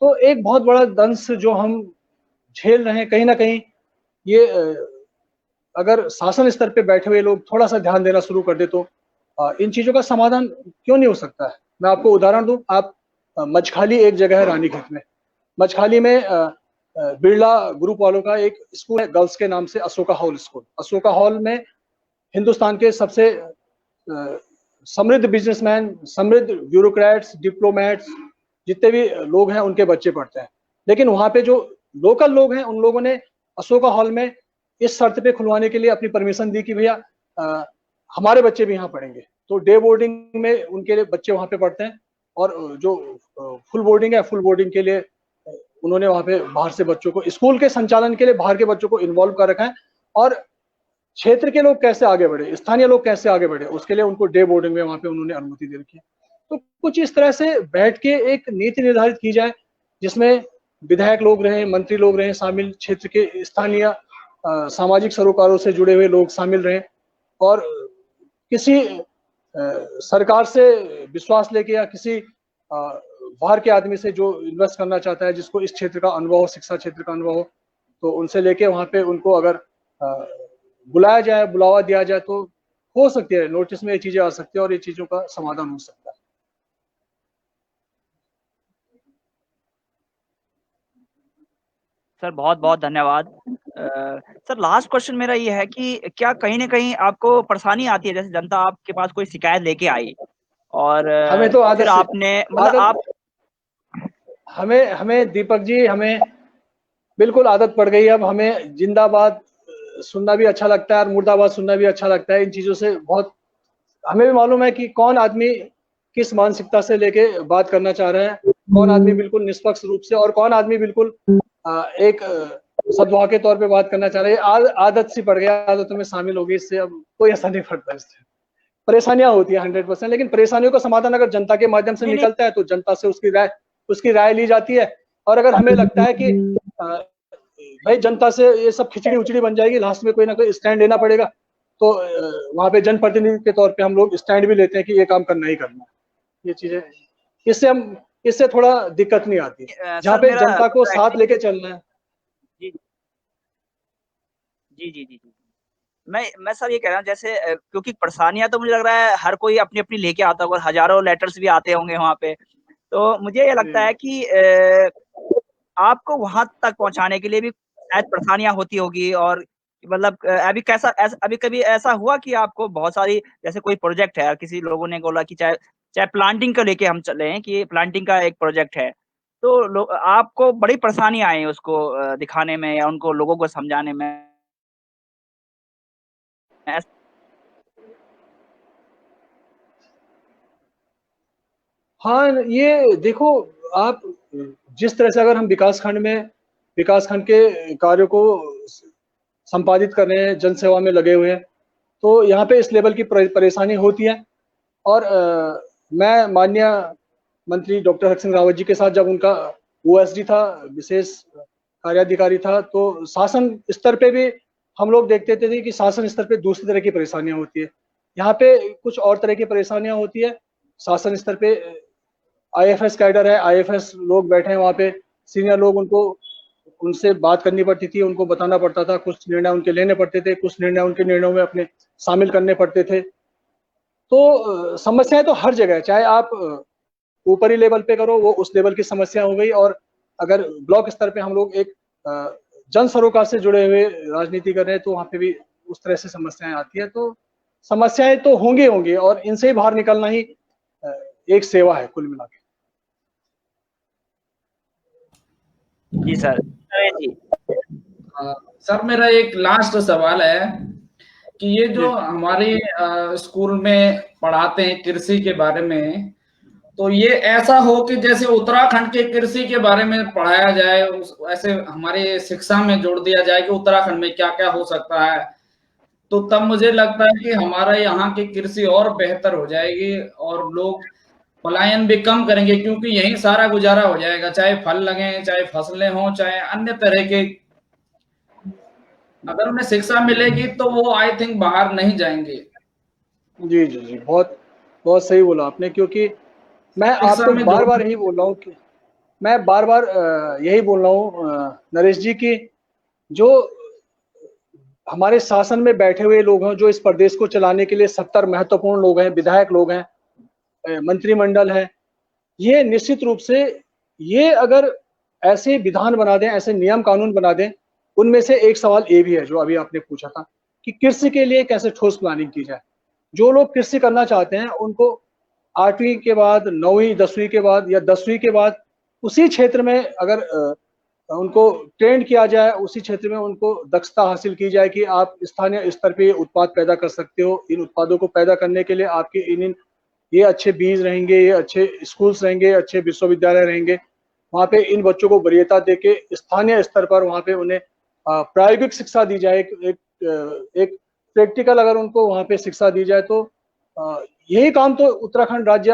तो एक बहुत बड़ा दंश जो हम झेल रहे हैं, कहीं ना कहीं ये अगर शासन स्तर पे बैठे हुए लोग थोड़ा सा ध्यान देना शुरू कर दे तो इन चीजों का समाधान क्यों नहीं हो सकता है। मैं आपको उदाहरण दूं, आप मचखाली एक जगह है रानीखेत में, मचखाली में बिरला ग्रुप वालों का एक स्कूल है गर्ल्स के नाम से, Ashoka hall school. Ashoka hall में हिंदुस्तान के सबसे समृद्ध बिजनेसमैन, समृद्ध ब्यूरोक्रेट्स, डिप्लोमेट्स, जितने भी लोग हैं उनके बच्चे पढ़ते हैं। लेकिन वहां पे जो लोकल लोग हैं उन लोगों ने अशोका हॉल में इस शर्त पे खुलवाने के लिए अपनी परमिशन दी कि भैया हमारे बच्चे भी यहाँ पढ़ेंगे। तो डे बोर्डिंग में उनके लिए बच्चे वहाँ पे पढ़ते हैं, और जो फुल बोर्डिंग है, फुल बोर्डिंग के लिए उन्होंने वहाँ पे बाहर से बच्चों को, स्कूल के संचालन के लिए बाहर के बच्चों को इन्वॉल्व कर रखा है। और क्षेत्र के लोग कैसे आगे बढ़े, स्थानीय लोग कैसे आगे बढ़े, उसके लिए उनको डे बोर्डिंग में वहाँ पे उन्होंने अनुमति दे रखी है। तो कुछ इस तरह से बैठ के एक नीति निर्धारित की जाए जिसमें विधायक लोग रहें, मंत्री लोग रहें शामिल, क्षेत्र के स्थानीय सामाजिक सरोकारों से जुड़े हुए लोग शामिल रहें, और किसी सरकार से विश्वास लेके या किसी बाहर के आदमी से जो इन्वेस्ट करना चाहता है, जिसको इस क्षेत्र का अनुभव हो, शिक्षा क्षेत्र का अनुभव हो, तो उनसे लेके वहाँ पे उनको अगर बुलाया जाए, बुलावा दिया जाए तो हो सकती है नोटिस में ये चीजें आ सकती है और ये चीजों का समाधान हो सकता है। सर बहुत बहुत धन्यवाद। सर लास्ट क्वेश्चन मेरा ये है कि क्या कहीं ना कहीं आपको परेशानी आती है, जैसे जनता आपके पास कोई शिकायत लेके आई और हमें तो आदत फिर से आपने मतलब आदत आप हमें हमें दीपक जी, हमें बिल्कुल आदत पड़ गई। अब हमें जिंदाबाद सुनना भी अच्छा लगता है और मुर्दाबाद सुनना भी अच्छा लगता है। इन चीज़ों से बहुत हमें भी मालूम है कि कौन आदमी किस मानसिकता से लेके बात करना चाह रहे हैं, कौन आदमी बिल्कुल निष्पक्ष रूप से और कौन आदमी बिल्कुल एक सद्भाव के तौर पे बात करना चाह रहे हैं। आदत सी पड़ गई, आदतों में शामिल हो गई, इससे अब कोई असर नहीं पड़ता इससे। परेशानियां होती है 100%, लेकिन परेशानियों का समाधान अगर जनता के माध्यम से नहीं नहीं निकलता है तो जनता से उसकी राय ली जाती है। और अगर हमें लगता है कि भाई जनता से ये सब खिचड़ी उचड़ी बन जाएगी, लास्ट में कोई ना कोई स्टैंड लेना पड़ेगा, तो वहां पे जनप्रतिनिधि के तौर पे हम लोग स्टैंड भी लेते हैं कि ये काम करना ही करना है। ये चीजें इससे थोड़ा दिक्कत नहीं आती, जहाँ सर पे मेरा जनता को साथ एक्चुअली लेके चलना है। जी जी जी जी जी मैं सर ये कह रहा हूँ, जैसे क्योंकि परेशानियां तो मुझे लग रहा है हर कोई अपनी अपनी लेके आता होगा, हजारों लेटर्स भी आते होंगे वहां पे। तो मुझे ये लगता है कि आपको वहां तक पहुंचाने के लिए भी शायद परेशानियां होती होगी। और मतलब अभी कभी ऐसा हुआ कि आपको बहुत सारी, जैसे कोई प्रोजेक्ट है, किसी लोगों ने बोला कि चाहे चाहे प्लांटिंग को लेके हम चले हैं कि प्लांटिंग का एक प्रोजेक्ट है, तो आपको बड़ी परेशानी आई उसको दिखाने में या उनको लोगों को समझाने में? हाँ, ये देखो, आप जिस तरह से अगर हम विकास खंड के कार्यों को संपादित कर रहे हैं, जन सेवा में लगे हुए हैं, तो यहाँ पे इस लेवल की परेशानी होती है। और मैं माननीय मंत्री डॉक्टर हरक सिंह रावत जी के साथ जब उनका ओएसडी था, विशेष कार्याधिकारी था, तो शासन स्तर पे भी हम लोग देखते थे कि शासन स्तर पे दूसरी तरह की परेशानियां होती है। यहाँ पे कुछ और तरह की परेशानियां होती है। शासन स्तर पे आईएफएस कैडर है, आईएफएस लोग बैठे हैं वहाँ पे, सीनियर लोग, उनसे बात करनी पड़ती थी, उनको बताना पड़ता था, कुछ निर्णय उनके लेने पड़ते थे, कुछ निर्णय उनके निर्णयों में अपने शामिल करने पड़ते थे। तो समस्याएं तो हर जगह है, चाहे आप ऊपरी लेवल पे करो, वो उस लेवल की समस्या हो गई। और अगर ब्लॉक स्तर पे हम लोग एक जन सरोकार से जुड़े हुए राजनीति कर रहे हैं, तो वहाँ पे भी उस तरह से समस्याएं आती है। तो समस्याएं तो होंगी और इनसे ही बाहर निकलना ही एक सेवा है कुल मिला के। जी सर जी सर मेरा एक लास्ट सवाल है कि ये जो हमारे स्कूल में पढ़ाते हैं कृषि के बारे में, तो ये ऐसा हो कि जैसे उत्तराखंड के कृषि के बारे में पढ़ाया जाए, ऐसे हमारे शिक्षा में जोड़ दिया जाए कि उत्तराखंड में क्या क्या हो सकता है, तो तब मुझे लगता है कि हमारा यहाँ की कृषि और बेहतर हो जाएगी और लोग पलायन भी कम करेंगे, क्योंकि यही सारा गुजारा हो जाएगा, चाहे फल लगे, चाहे फसलें हों, चाहे अन्य तरह के। अगर उन्हें शिक्षा मिलेगी तो वो आई थिंक बाहर नहीं जाएंगे। जी जी जी, बहुत बहुत सही बोला आपने, क्योंकि मैं शिक्षा आपको में बार जोड़ बार यही बोल रहा हूँ कि मैं बार बार यही बोल रहा हूँ नरेश जी की, जो हमारे शासन में बैठे हुए लोग हैं, जो इस प्रदेश को चलाने के लिए 70 महत्वपूर्ण लोग हैं, विधायक लोग हैं, मंत्रिमंडल है, ये निश्चित रूप से ये अगर ऐसे विधान बना दें, ऐसे नियम कानून बना दें। उनमें से एक सवाल ये भी है जो अभी आपने पूछा था कि कृषि के लिए कैसे ठोस प्लानिंग की जाए। जो लोग कृषि करना चाहते हैं उनको 8वीं के बाद, 9वीं 10वीं के बाद या 10वीं के बाद उसी क्षेत्र में अगर उनको ट्रेंड किया जाए, उसी क्षेत्र में उनको दक्षता हासिल की जाए कि आप स्थानीय स्तर पे उत्पाद पैदा कर सकते हो। इन उत्पादों को पैदा करने के लिए आपके इन ये अच्छे बीज रहेंगे, ये अच्छे स्कूल्स रहेंगे, अच्छे विश्वविद्यालय रहेंगे। वहाँ पे इन बच्चों को वरीयता देके स्थानीय स्तर पर वहाँ पे उन्हें प्रायोगिक शिक्षा दी जाए, एक प्रैक्टिकल अगर उनको वहाँ पे शिक्षा दी जाए, तो यही काम तो उत्तराखंड राज्य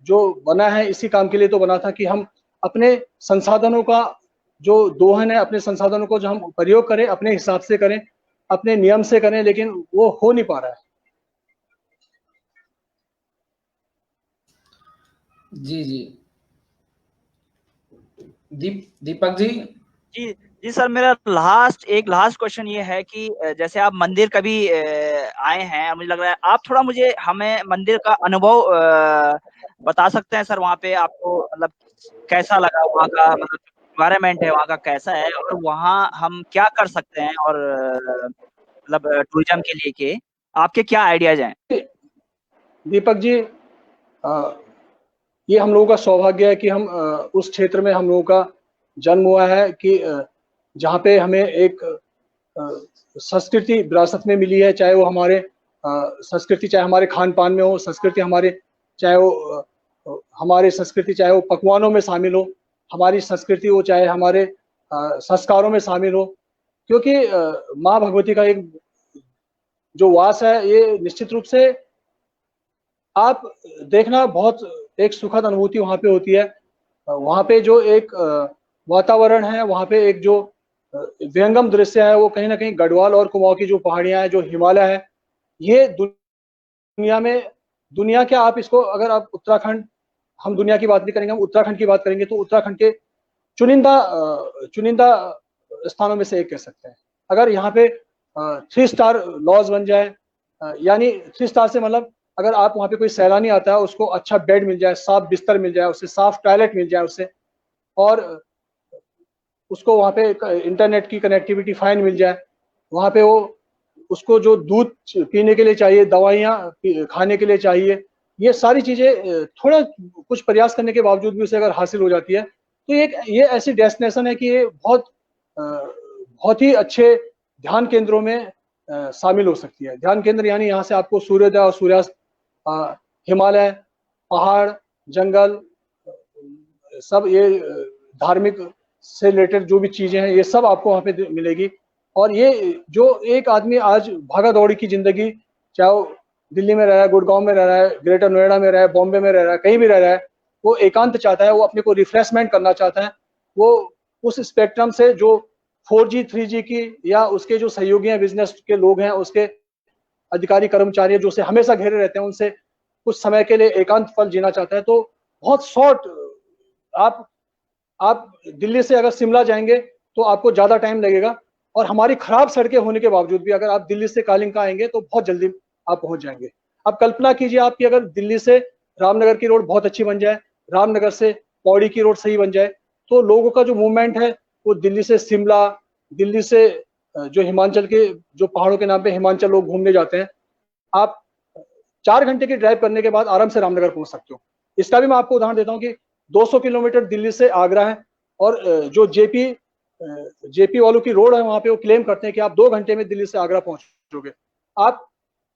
जो बना है, इसी काम के लिए तो बना था कि हम अपने संसाधनों का जो दोहन है, अपने संसाधनों को जो हम प्रयोग करें, अपने हिसाब से करें, अपने नियम से करें, लेकिन वो हो नहीं पा रहा है। जी जी दीपक जी। जी जी सर, मेरा एक लास्ट क्वेश्चन ये है कि जैसे आप मंदिर कभी आए हैं, मुझे लग रहा है आप थोड़ा मुझे हमें मंदिर का अनुभव बता सकते हैं सर? वहाँ पे आपको मतलब कैसा लगा वहाँ का, मतलब एनवायरनमेंट है वहाँ का कैसा है और वहाँ हम क्या कर सकते हैं और मतलब टूरिज्म के लिए के आपके क्या आइडियाज हैं? दीपक जी, ये हम लोगों का सौभाग्य है कि हम उस क्षेत्र में हम लोगों का जन्म हुआ है कि जहाँ पे हमें एक संस्कृति विरासत में मिली है, चाहे वो हमारे संस्कृति चाहे हमारे खान पान में हो, संस्कृति हमारे चाहे वो हमारी संस्कृति चाहे वो पकवानों में शामिल हो, हमारी संस्कृति हो चाहे हमारे संस्कारों में शामिल हो, क्योंकि माँ भगवती का एक जो वास है ये निश्चित रूप से आप देखना बहुत एक सुखद अनुभूति वहाँ पे होती है। वहाँ पे जो एक वातावरण है, वहाँ पे एक जो विहंगम दृश्य है, वो कहीं ना कहीं गढ़वाल और कुमाऊं की जो पहाड़ियां हैं, जो हिमालय है, ये दुनिया में, दुनिया क्या आप इसको अगर आप उत्तराखंड, हम दुनिया की बात नहीं करेंगे, हम उत्तराखंड की बात करेंगे तो उत्तराखंड के चुनिंदा स्थानों में से एक कह सकते हैं। अगर यहाँ पे 3 स्टार लॉज बन जाए, यानी 3 स्टार से मतलब अगर आप वहाँ पे कोई सैलानी आता है, उसको अच्छा बेड मिल जाए, साफ बिस्तर मिल जाए, उसे साफ टॉयलेट मिल जाए उसे, और उसको वहाँ पे इंटरनेट की कनेक्टिविटी फाइन मिल जाए, वहाँ पे वो उसको जो दूध पीने के लिए चाहिए, दवाइयाँ खाने के लिए चाहिए, ये सारी चीज़ें थोड़ा कुछ प्रयास करने के बावजूद भी उसे अगर हासिल हो जाती है तो ये ऐसी डेस्टिनेशन है कि ये बहुत ही अच्छे ध्यान केंद्रों में शामिल हो सकती है। ध्यान केंद्र यानी यहाँ से आपको सूर्योदय और सूर्यास्त, हिमालय, पहाड़, जंगल, सब ये धार्मिक से रिलेटेड जो भी चीजें हैं ये सब आपको वहाँ पे मिलेगी। और ये जो एक आदमी आज भागा दौड़ी की जिंदगी, चाहे वो दिल्ली में रह रहा है, गुड़गांव में रह रहा है, ग्रेटर नोएडा में रहा है, बॉम्बे में रह रहा है, कहीं भी रह रहा है, वो एकांत चाहता है, वो अपने को रिफ्रेशमेंट करना चाहता है, वो उस स्पेक्ट्रम से जो 4G 3G की या उसके जो सहयोगी हैं, बिजनेस के लोग हैं, उसके अधिकारी कर्मचारी जो उसे हमेशा घेरे रहते हैं, उनसे कुछ समय के लिए एकांत पल जीना चाहता है। तो बहुत शॉर्ट, आप दिल्ली से अगर शिमला जाएंगे तो आपको ज्यादा टाइम लगेगा, और हमारी खराब सड़कें होने के बावजूद भी अगर आप दिल्ली से कालिंका आएंगे तो बहुत जल्दी आप पहुंच जाएंगे। अब कल्पना कीजिए आपकी अगर दिल्ली से रामनगर की रोड बहुत अच्छी बन जाए, रामनगर से पौड़ी की रोड सही बन जाए, तो लोगों का जो मूवमेंट है वो दिल्ली से शिमला, दिल्ली से जो हिमाचल के जो पहाड़ों के नाम पे हिमाचल लोग घूमने जाते हैं, आप 4 घंटे की ड्राइव करने के बाद आराम से रामनगर पहुंच सकते हो। इसका भी मैं आपको उदाहरण देता हूँ कि 200 किलोमीटर दिल्ली से आगरा है, और जो जेपी वालों की रोड है वहां पे वो क्लेम करते हैं कि आप 2 घंटे में दिल्ली से आगरा पहुंचोगे।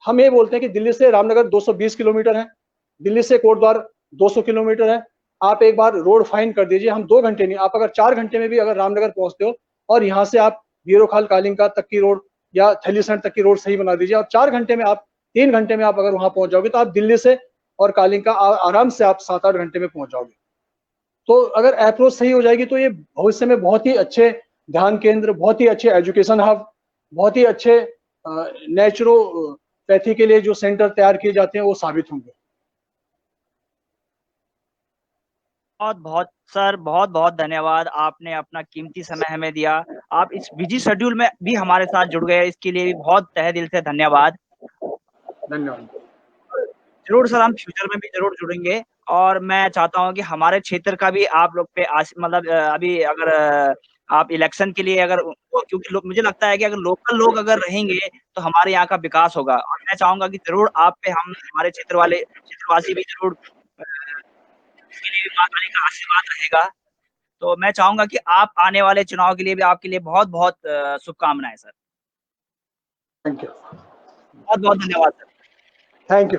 हम ये बोलते हैं कि दिल्ली से रामनगर 220 किलोमीटर है, दिल्ली से कोटद्वार 200 किलोमीटर है। आप एक बार रोड फाइन कर दीजिए, हम 2 घंटे नहीं, आप अगर 4 घंटे में भी अगर रामनगर पहुंचते हो, और यहाँ से आप बीरोखाल कालिंका तक की रोड या थलीसैंड तक की रोड सही बना दीजिए, और 4 घंटे में आप 3 घंटे में आप अगर वहां पहुंच जाओगे, तो आप दिल्ली से और कालिंका आराम से आप 7-8 घंटे में पहुंच जाओगे। तो अगर अप्रोच सही हो जाएगी तो ये भविष्य में बहुत ही अच्छे ध्यान केंद्र, बहुत ही अच्छे एजुकेशन हब, बहुत ही अच्छे नेचुरोपैथी के लिए जो सेंटर तैयार किए जाते हैं वो साबित होंगे। सर बहुत बहुत धन्यवाद, आपने अपना कीमती समय हमें दिया। आप इस बिजी शेड्यूल में भी हमारे साथ जुड़ गए, इसके लिए भी बहुत तहे दिल से धन्यवाद। जरूर सर, हम फ्यूचर में भी जरूर जुड़ेंगे, और मैं चाहता हूं कि हमारे क्षेत्र का भी आप लोग पे मतलब अभी अगर आप इलेक्शन के लिए अगर, क्योंकि मुझे लगता है कि अगर लोकल लोग अगर रहेंगे तो हमारे यहाँ का विकास होगा, और मैं चाहूंगा कि जरूर आप पे हमारे क्षेत्रवासी भी जरूर उसके लिए भी मां काली का आशीर्वाद रहेगा। तो मैं चाहूंगा कि आप आने वाले चुनाव के लिए भी आपके लिए बहुत बहुत शुभकामनाएं सर। थैंक यू, बहुत बहुत धन्यवाद सर। Thank you.